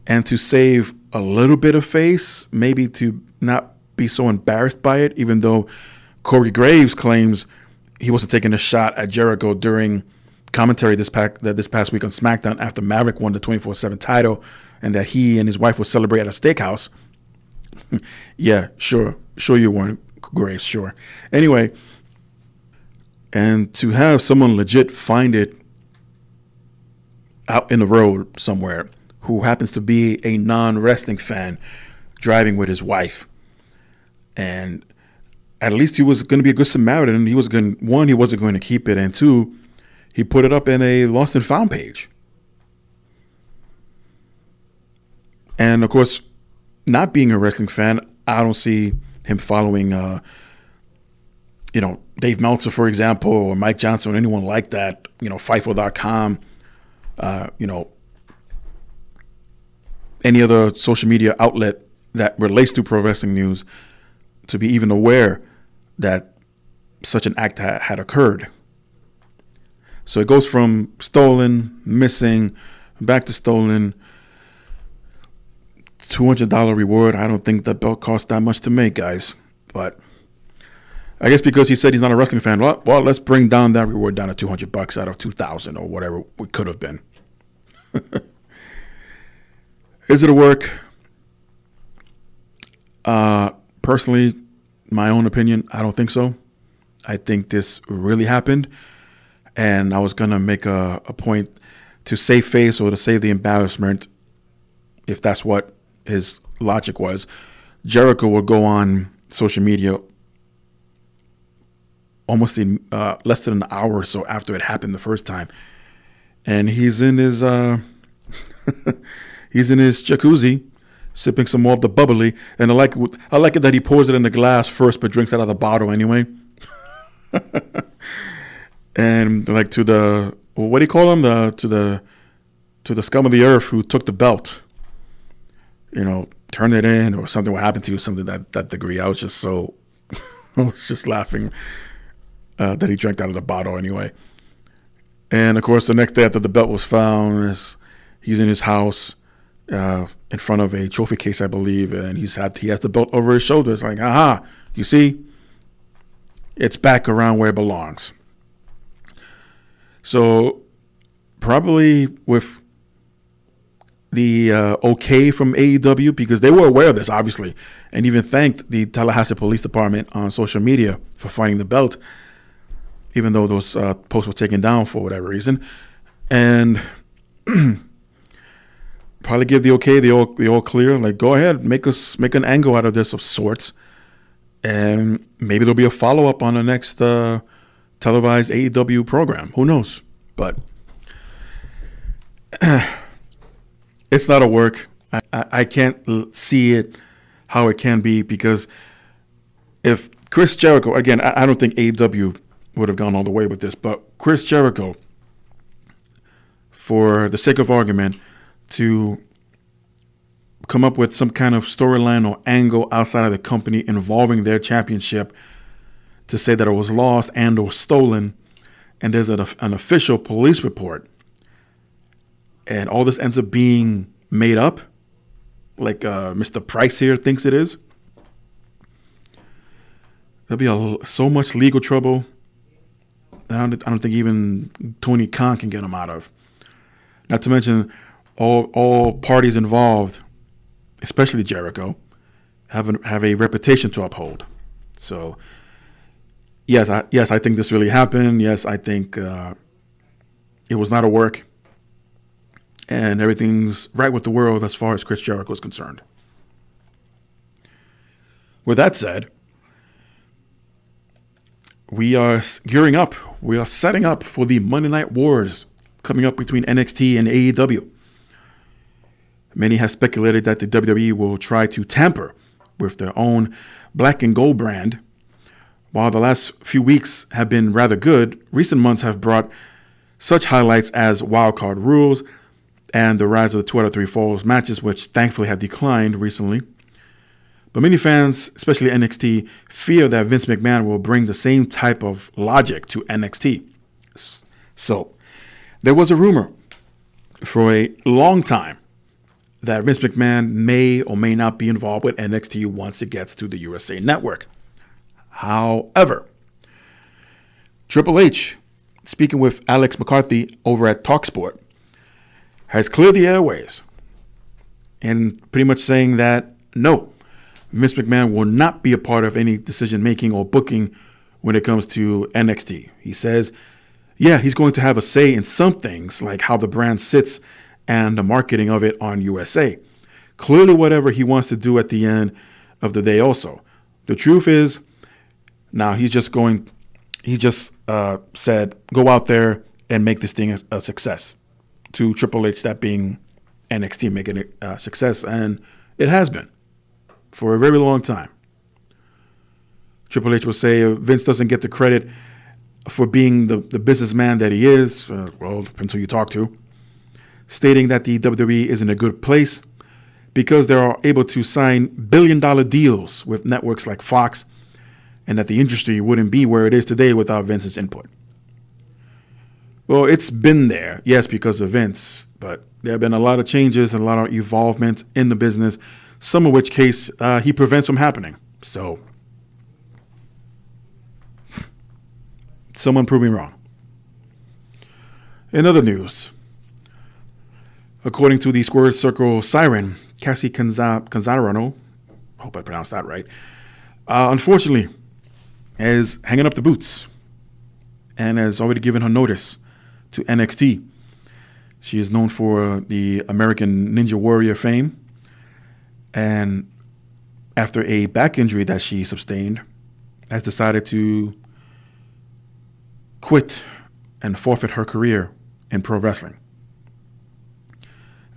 And to save a little bit of face, maybe to not be so embarrassed by it, even though Corey Graves claims he wasn't taking a shot at Jericho during commentary this past week on SmackDown after Maverick won the 24/7 title, and that he and his wife would celebrate at a steakhouse. Yeah, sure you weren't, Graves, sure. Anyway, and to have someone legit find it out in the road somewhere who happens to be a non-wrestling fan driving with his wife, and at least he was going to be a good Samaritan. He wasn't going to keep it, and two, he put it up in a lost and found page. And of course, not being a wrestling fan, I don't see him following, Dave Meltzer, for example, or Mike Johnson, or anyone like that. Fightful.com, any other social media outlet that relates to pro wrestling news, to be even aware that such an act had occurred. So it goes from stolen, missing, back to stolen, $200 reward. I don't think the belt cost that much to make, guys. But I guess because he said he's not a wrestling fan, well, let's bring down that reward down to $200 out of $2,000 or whatever it could have been. Is it a work? Personally, my own opinion, I don't think so. I think this really happened. And I was going to make a point to save face or to save the embarrassment, if that's what his logic was. Jericho would go on social media almost in less than an hour or so after it happened the first time. And he's in his jacuzzi, sipping some more of the bubbly. And I like it that he pours it in the glass first, but drinks out of the bottle anyway. And like to the, what do you call him? To the scum of the earth who took the belt, turn it in, or something. What happened to you? Something that degree. I was just laughing that he drank out of the bottle anyway. And of course, the next day after the belt was found, he's in his house in front of a trophy case, I believe, and he has the belt over his shoulder. It's like, aha, you see, it's back around where it belongs. So probably with the okay from AEW, because they were aware of this, obviously, and even thanked the Tallahassee Police Department on social media for finding the belt, even though those posts were taken down for whatever reason. And probably give the okay, the all clear, like, go ahead, make an angle out of this of sorts, and maybe there'll be a follow-up on the next televised AEW program. Who knows? But it's not a work. I can't see it how it can be, because if Chris Jericho, again, I don't think AEW would have gone all the way with this, but Chris Jericho, for the sake of argument, to come up with some kind of storyline or angle outside of the company involving their championship, to say that it was lost and or stolen, and there's an official police report, and all this ends up being made up, like Mr. Price here thinks it is, there'll be so much legal trouble that I don't think even Tony Khan can get him out of. Not to mention all parties involved, especially Jericho, have a reputation to uphold. So yes, I think this really happened. Yes, I think it was not a work, and everything's right with the world as far as Chris Jericho is concerned. With that said, we are gearing up. We are setting up for the Monday Night Wars coming up between NXT and AEW. Many have speculated that the WWE will try to tamper with their own black and gold brand While the last few weeks have been rather good, recent months have brought such highlights as wildcard rules and the rise of the 2 out of 3 falls matches, which thankfully have declined recently. But many fans, especially NXT, fear that Vince McMahon will bring the same type of logic to NXT. So, there was a rumor for a long time that Vince McMahon may or may not be involved with NXT once it gets to the USA Network. However, Triple H, speaking with Alex McCarthy over at TalkSport, has cleared the airways and pretty much saying that no, Vince McMahon will not be a part of any decision-making or booking when it comes to NXT. He says, yeah, he's going to have a say in some things, like how the brand sits and the marketing of it on USA. Clearly, whatever he wants to do at the end of the day also. The truth is, now he just said, go out there and make this thing a success. To Triple H, that being NXT making it a success, and it has been for a very long time. Triple H will say Vince doesn't get the credit for being the businessman that he is, well, depends who you talk to, stating that the WWE is in a good place because they are able to sign billion-dollar deals with networks like Fox, and that the industry wouldn't be where it is today without Vince's input. Well, it's been there, yes, because of Vince, but there have been a lot of changes and a lot of evolvement in the business, some of which case he prevents from happening. So, someone prove me wrong. In other news, according to the Squared Circle Siren, Cassie Canzarano, I hope I pronounced that right, unfortunately, is hanging up the boots and has already given her notice to NXT. She is known for the American Ninja Warrior fame, and after a back injury that she sustained, has decided to quit and forfeit her career in pro wrestling.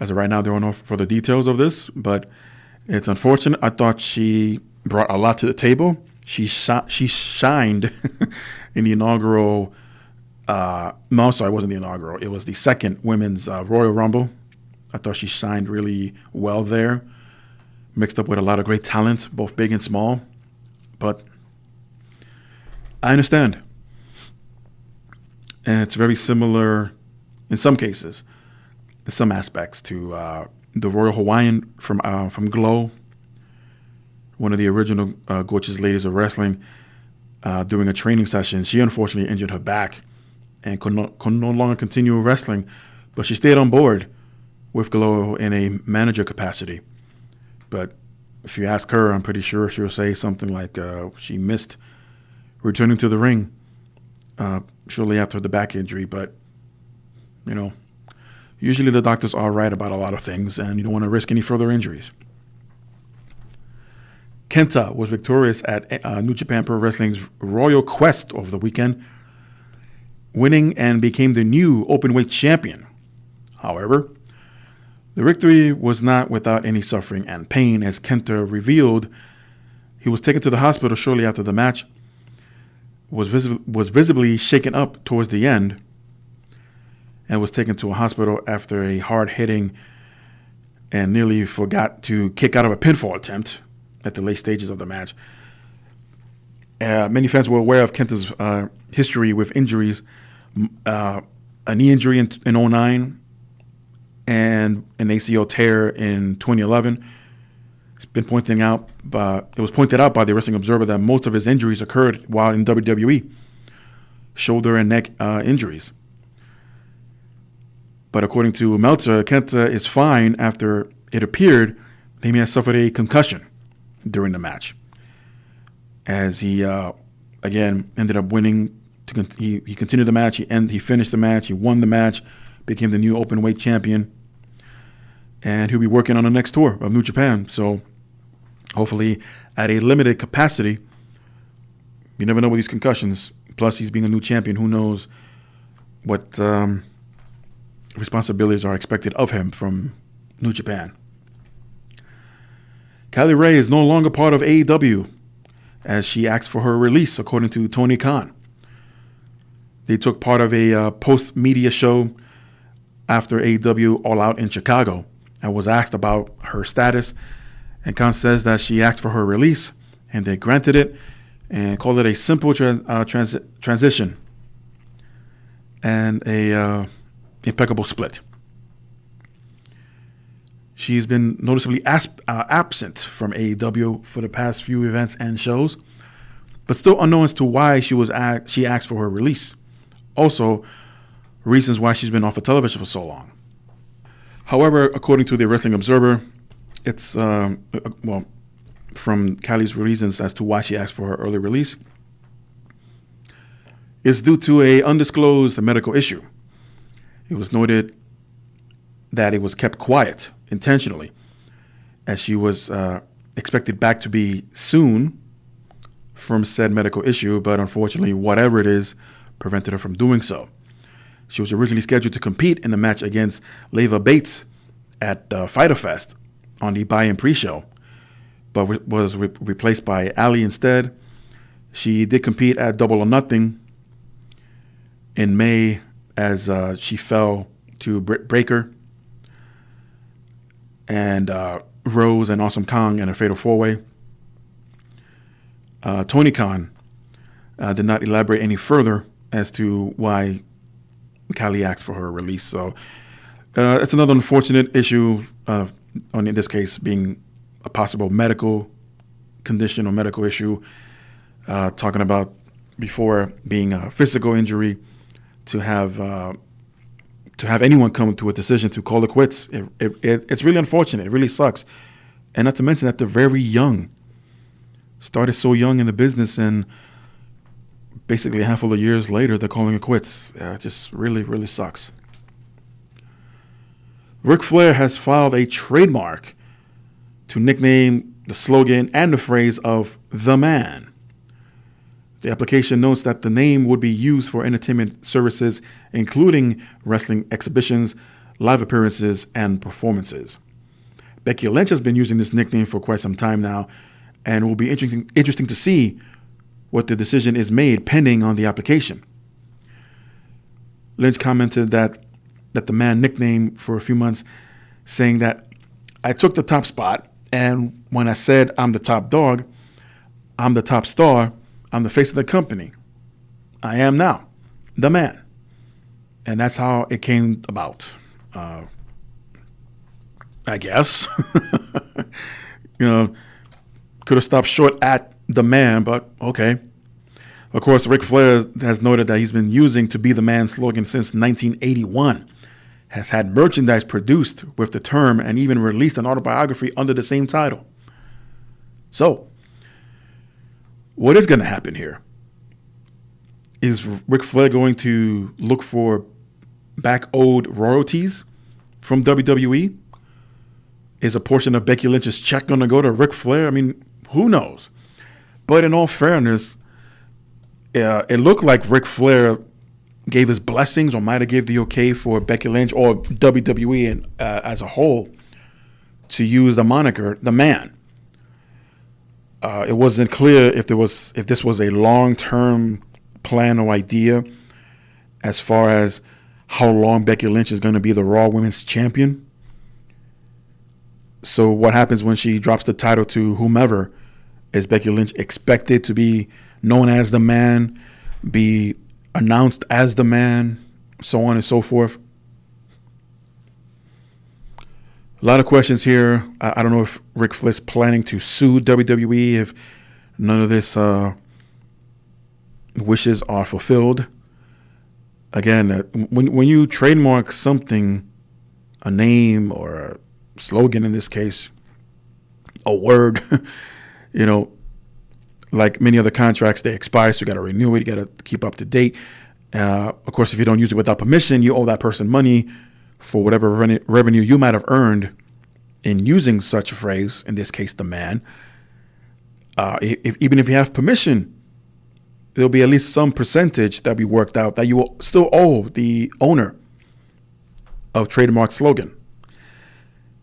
As of right now, there are no further details of this, but it's unfortunate. I thought she brought a lot to the table. She shined in the inaugural, no, sorry, it wasn't the inaugural. It was the second Women's Royal Rumble. I thought she shined really well there, mixed up with a lot of great talent, both big and small. But I understand. And it's very similar in some cases, in some aspects, to the Royal Hawaiian from Glow, one of the original gorgeous ladies of wrestling, during a training session. She unfortunately injured her back and could no longer continue wrestling, but she stayed on board with Glow in a manager capacity. But if you ask her, I'm pretty sure she'll say something like she missed returning to the ring shortly after the back injury. But, you know, usually the doctors are right about a lot of things, and you don't want to risk any further injuries. Kenta was victorious at New Japan Pro Wrestling's Royal Quest over the weekend, winning and became the new openweight champion. However, the victory was not without any suffering and pain, as Kenta revealed he was taken to the hospital shortly after the match, was visibly shaken up towards the end, and was taken to a hospital after a hard-hitting and nearly forgot to kick out of a pinfall attempt at the late stages of the match. Many fans were aware of Kenta's history with injuries, a knee injury in 2009 and an ACL tear in 2011. It's been it was pointed out by the Wrestling Observer that most of his injuries occurred while in WWE, shoulder and neck injuries. But according to Meltzer, Kenta is fine after it appeared he may have suffered a concussion during the match, as he again ended up winning. He continued the match. He finished the match. He won the match, became the new openweight champion, and he'll be working on the next tour of New Japan. So hopefully at a limited capacity. You never know with these concussions. Plus, he's being a new champion. Who knows what responsibilities are expected of him from New Japan. Kylie Ray is no longer part of AEW, as she asked for her release, according to Tony Khan. They took part of a post-media show after AEW All Out in Chicago and was asked about her status. And Khan says that she asked for her release, and they granted it and called it a simple transition and a impeccable split. She's been noticeably absent from AEW for the past few events and shows, but still unknown as to why she asked for her release. Also, reasons why she's been off of television for so long. However, according to the Wrestling Observer, it's from Callie's reasons as to why she asked for her early release, is due to an undisclosed medical issue. It was noted that it was kept quiet intentionally, as she was expected back to be soon from said medical issue, but unfortunately, whatever it is, prevented her from doing so. She was originally scheduled to compete in the match against Leva Bates at Fyter Fest on the buy-in pre-show, but was replaced by Ali instead. She did compete at Double or Nothing in May as she fell to Britt Baker and Rose and Awesome Kong in a fatal four-way. Tony Khan did not elaborate any further as to why Callie asked for her release. So it's another unfortunate issue, in this case being a possible medical condition or medical issue. Talking about before being a physical injury, to have anyone come to a decision to call it quits. It's really unfortunate. It really sucks. And not to mention that they're very young. Started so young in the business, and basically a handful of years later, they're calling it quits. It just really, really sucks. Ric Flair has filed a trademark to nickname the slogan and the phrase of The Man. The application notes that the name would be used for entertainment services, including wrestling exhibitions, live appearances, and performances. Becky Lynch has been using this nickname for quite some time now, and it will be interesting to see what the decision is made pending on the application. Lynch commented that the Man nickname for a few months, saying that I took the top spot, and when I said I'm the top dog, I'm the top star, I'm the face of the company. I am now the Man. And that's how it came about. I guess. Could have stopped short at the Man, but okay. Of course, Ric Flair has noted that he's been using "To Be the Man" slogan since 1981, has had merchandise produced with the term, and even released an autobiography under the same title. So, what is going to happen here? Is Ric Flair going to look for back-owed royalties from WWE? Is a portion of Becky Lynch's check going to go to Ric Flair? I mean, who knows? But in all fairness, it looked like Ric Flair gave his blessings, or might have gave the okay for Becky Lynch or WWE as a whole to use the moniker The Man. It wasn't clear if this was a long-term plan or idea as far as how long Becky Lynch is going to be the Raw Women's Champion. So what happens when she drops the title to whomever? Is Becky Lynch expected to be known as The Man, be announced as The Man, so on and so forth? A lot of questions here. I don't know if Ric Flair's planning to sue WWE if none of this wishes are fulfilled. Again, when you trademark something, a name or a slogan in this case, a word, like many other contracts, they expire, so you got to renew it, you got to keep up to date. Of course, if you don't use it without permission, you owe that person money for whatever revenue you might have earned in using such a phrase, in this case, The Man. Even if you have permission, there'll be at least some percentage that'll be worked out that you will still owe the owner of trademark slogan.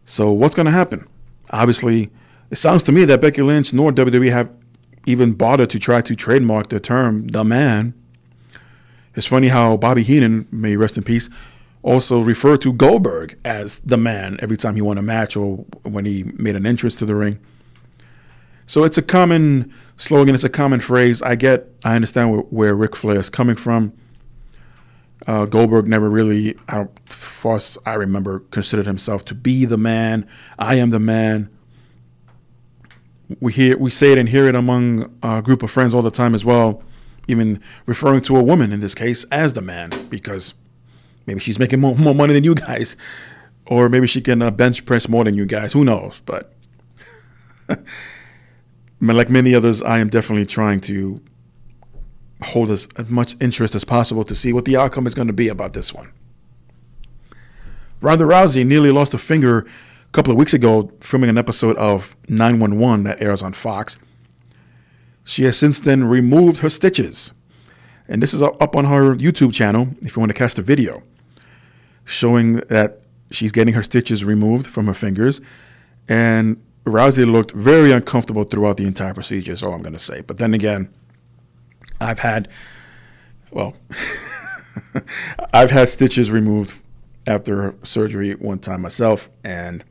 So what's going to happen? Obviously, it sounds to me that Becky Lynch nor WWE have even bother to try to trademark the term "the man." It's funny how Bobby Heenan, may he rest in peace, also referred to Goldberg as the man every time he won a match or when he made an entrance to the ring. So it's a common slogan. It's a common phrase. I understand where Ric Flair is coming from. Goldberg never really, as far as I remember, considered himself to be the man. I am the man. We say it and hear it among a group of friends all the time as well, even referring to a woman in this case as the man, because maybe she's making more money than you guys, or maybe she can bench press more than you guys. Who knows? But like many others, I am definitely trying to hold as much interest as possible to see what the outcome is going to be about this one. Ronda Rousey nearly lost a finger a couple of weeks ago filming an episode of 911 that airs on Fox. She has since then removed her stitches. And this is up on her YouTube channel if you want to catch the video, showing that she's getting her stitches removed from her fingers. And Rousey looked very uncomfortable throughout the entire procedure, is all I'm going to say. But then again, I've had stitches removed after surgery one time myself, and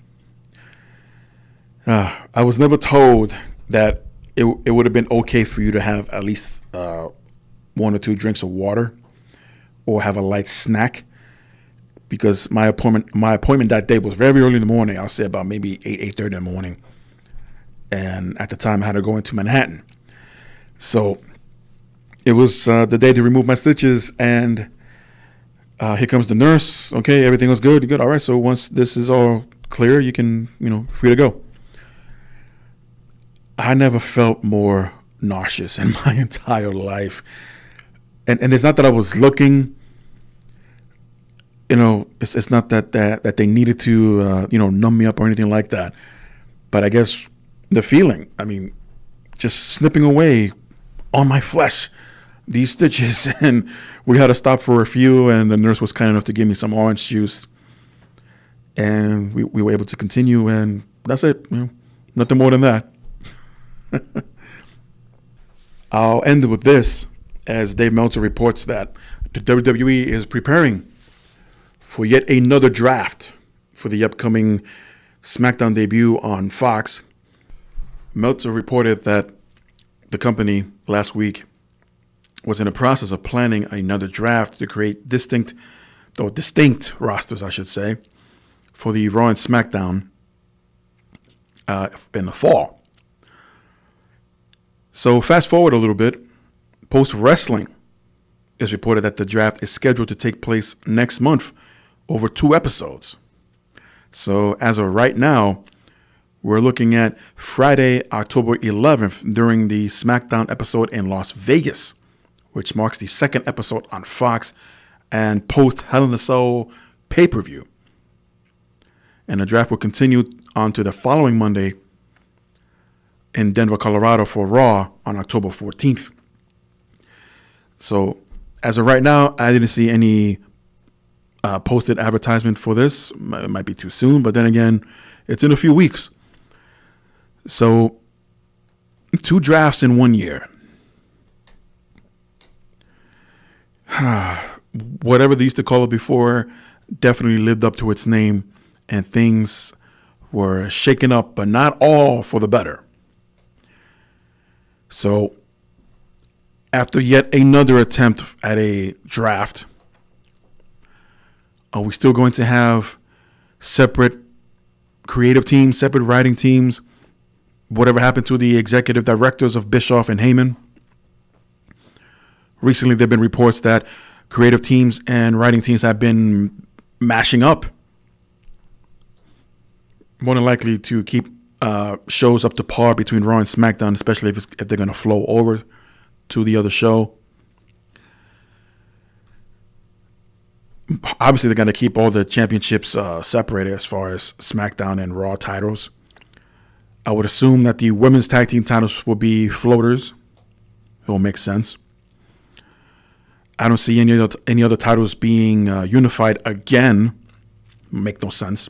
I was never told that it would have been okay for you to have at least 1 or 2 drinks of water or have a light snack, because my appointment that day was very early in the morning. I'll say about maybe 8:30 in the morning, and at the time I had to go into Manhattan. So it was the day to remove my stitches, and here comes the nurse. Okay, everything was good. You're good. All right. So once this is all clear, you can, free to go. I never felt more nauseous in my entire life. And it's not that I was looking, it's not that they needed to, numb me up or anything like that. But I guess the feeling, just snipping away on my flesh, these stitches, and we had to stop for a few, and the nurse was kind enough to give me some orange juice, and we were able to continue, and that's it. Nothing more than that. I'll end with this, as Dave Meltzer reports that the WWE is preparing for yet another draft for the upcoming SmackDown debut on Fox. Meltzer reported that the company last week was in the process of planning another draft to create distinct rosters, I should say, for the Raw and SmackDown in the fall. So fast forward a little bit, Post Wrestling is reported that the draft is scheduled to take place next month over 2 episodes. So as of right now, we're looking at Friday, October 11th during the SmackDown episode in Las Vegas, which marks the 2nd episode on Fox and post Hell in a Cell pay-per-view. And the draft will continue on to the following Monday in Denver, Colorado for Raw on October 14th. So as of right now, I didn't see any posted advertisement for this. It might be too soon, but then again, it's in a few weeks. So 2 drafts in 1 year. Whatever they used to call it before definitely lived up to its name, and things were shaken up, but not all for the better. So after yet another attempt at a draft, are we still going to have separate creative teams, separate writing teams? Whatever happened to the executive directors of Bischoff and Heyman? Recently, there have been reports that creative teams and writing teams have been mashing up, more than likely to keep shows up to par between Raw and SmackDown, especially if they're going to flow over to the other show. Obviously, they're going to keep all the championships separated as far as SmackDown and Raw titles. I would assume that the women's tag team titles will be floaters. It will make sense. I don't see any other titles being unified again. Make no sense.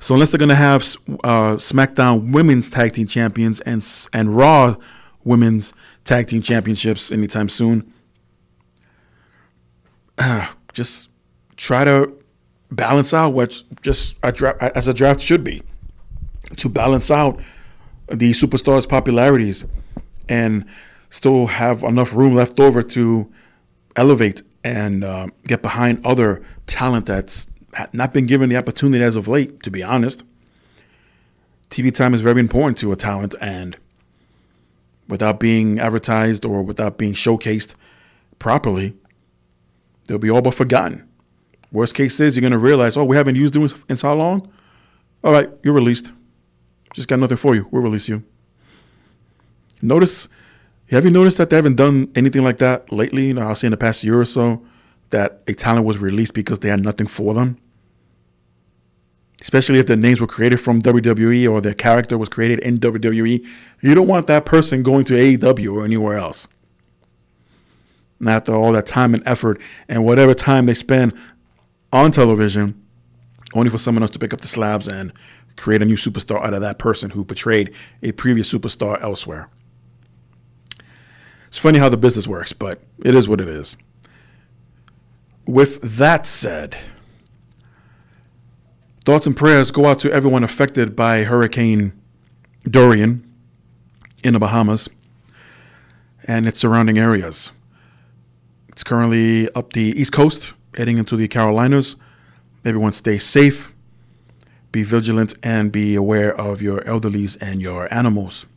So unless they're going to have SmackDown Women's Tag Team Champions and Raw Women's Tag Team Championships anytime soon, just try to balance out what just as a draft should be, to balance out the superstars' popularities and still have enough room left over to elevate and get behind other talent that's not been given the opportunity as of late, to be honest. TV time is very important to a talent, and without being advertised or without being showcased properly, they'll be all but forgotten. Worst case is you're going to realize, we haven't used them in so long. All right, you're released. Just got nothing for you. We'll release you. Have you noticed that they haven't done anything like that lately? I'll say in the past year or so, that a talent was released because they had nothing for them. Especially if their names were created from WWE or their character was created in WWE. You don't want that person going to AEW or anywhere else. And after all that time and effort and whatever time they spend on television, only for someone else to pick up the slabs and create a new superstar out of that person who portrayed a previous superstar elsewhere. It's funny how the business works, but it is what it is. With that said, thoughts and prayers go out to everyone affected by Hurricane Dorian in the Bahamas and its surrounding areas. It's currently up the East Coast, heading into the Carolinas. Everyone stay safe, be vigilant, and be aware of your elderlies and your animals.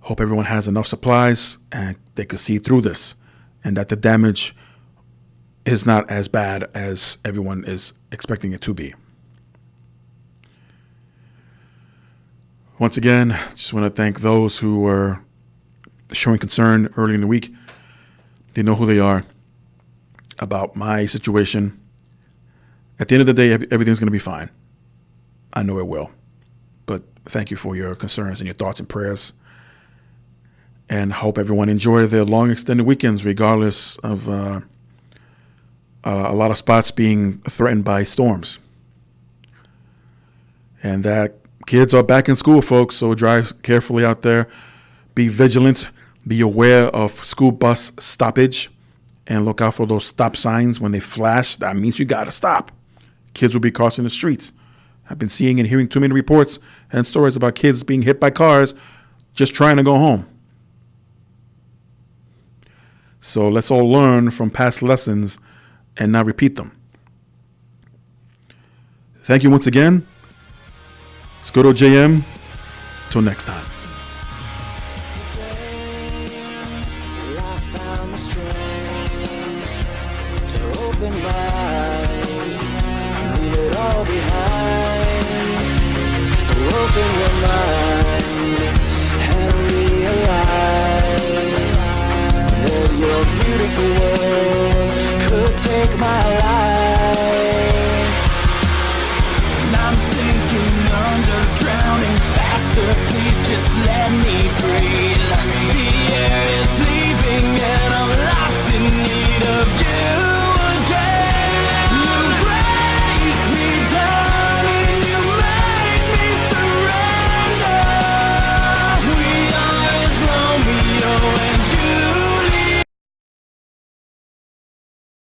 Hope everyone has enough supplies and they can see through this, and that the damage is not as bad as everyone is expecting it to be. Once again, just want to thank those who were showing concern early in the week. They know who they are about my situation. At the end of the day, everything's going to be fine. I know it will. But thank you for your concerns and your thoughts and prayers. And hope everyone enjoy their long extended weekends, regardless of a lot of spots being threatened by storms. And that kids are back in school, folks, so drive carefully out there. Be vigilant. Be aware of school bus stoppage. And look out for those stop signs. When they flash, that means you got to stop. Kids will be crossing the streets. I've been seeing and hearing too many reports and stories about kids being hit by cars just trying to go home. So let's all learn from past lessons and not repeat them. Thank you once again. It's AEWJM. Till next time. Open your mind.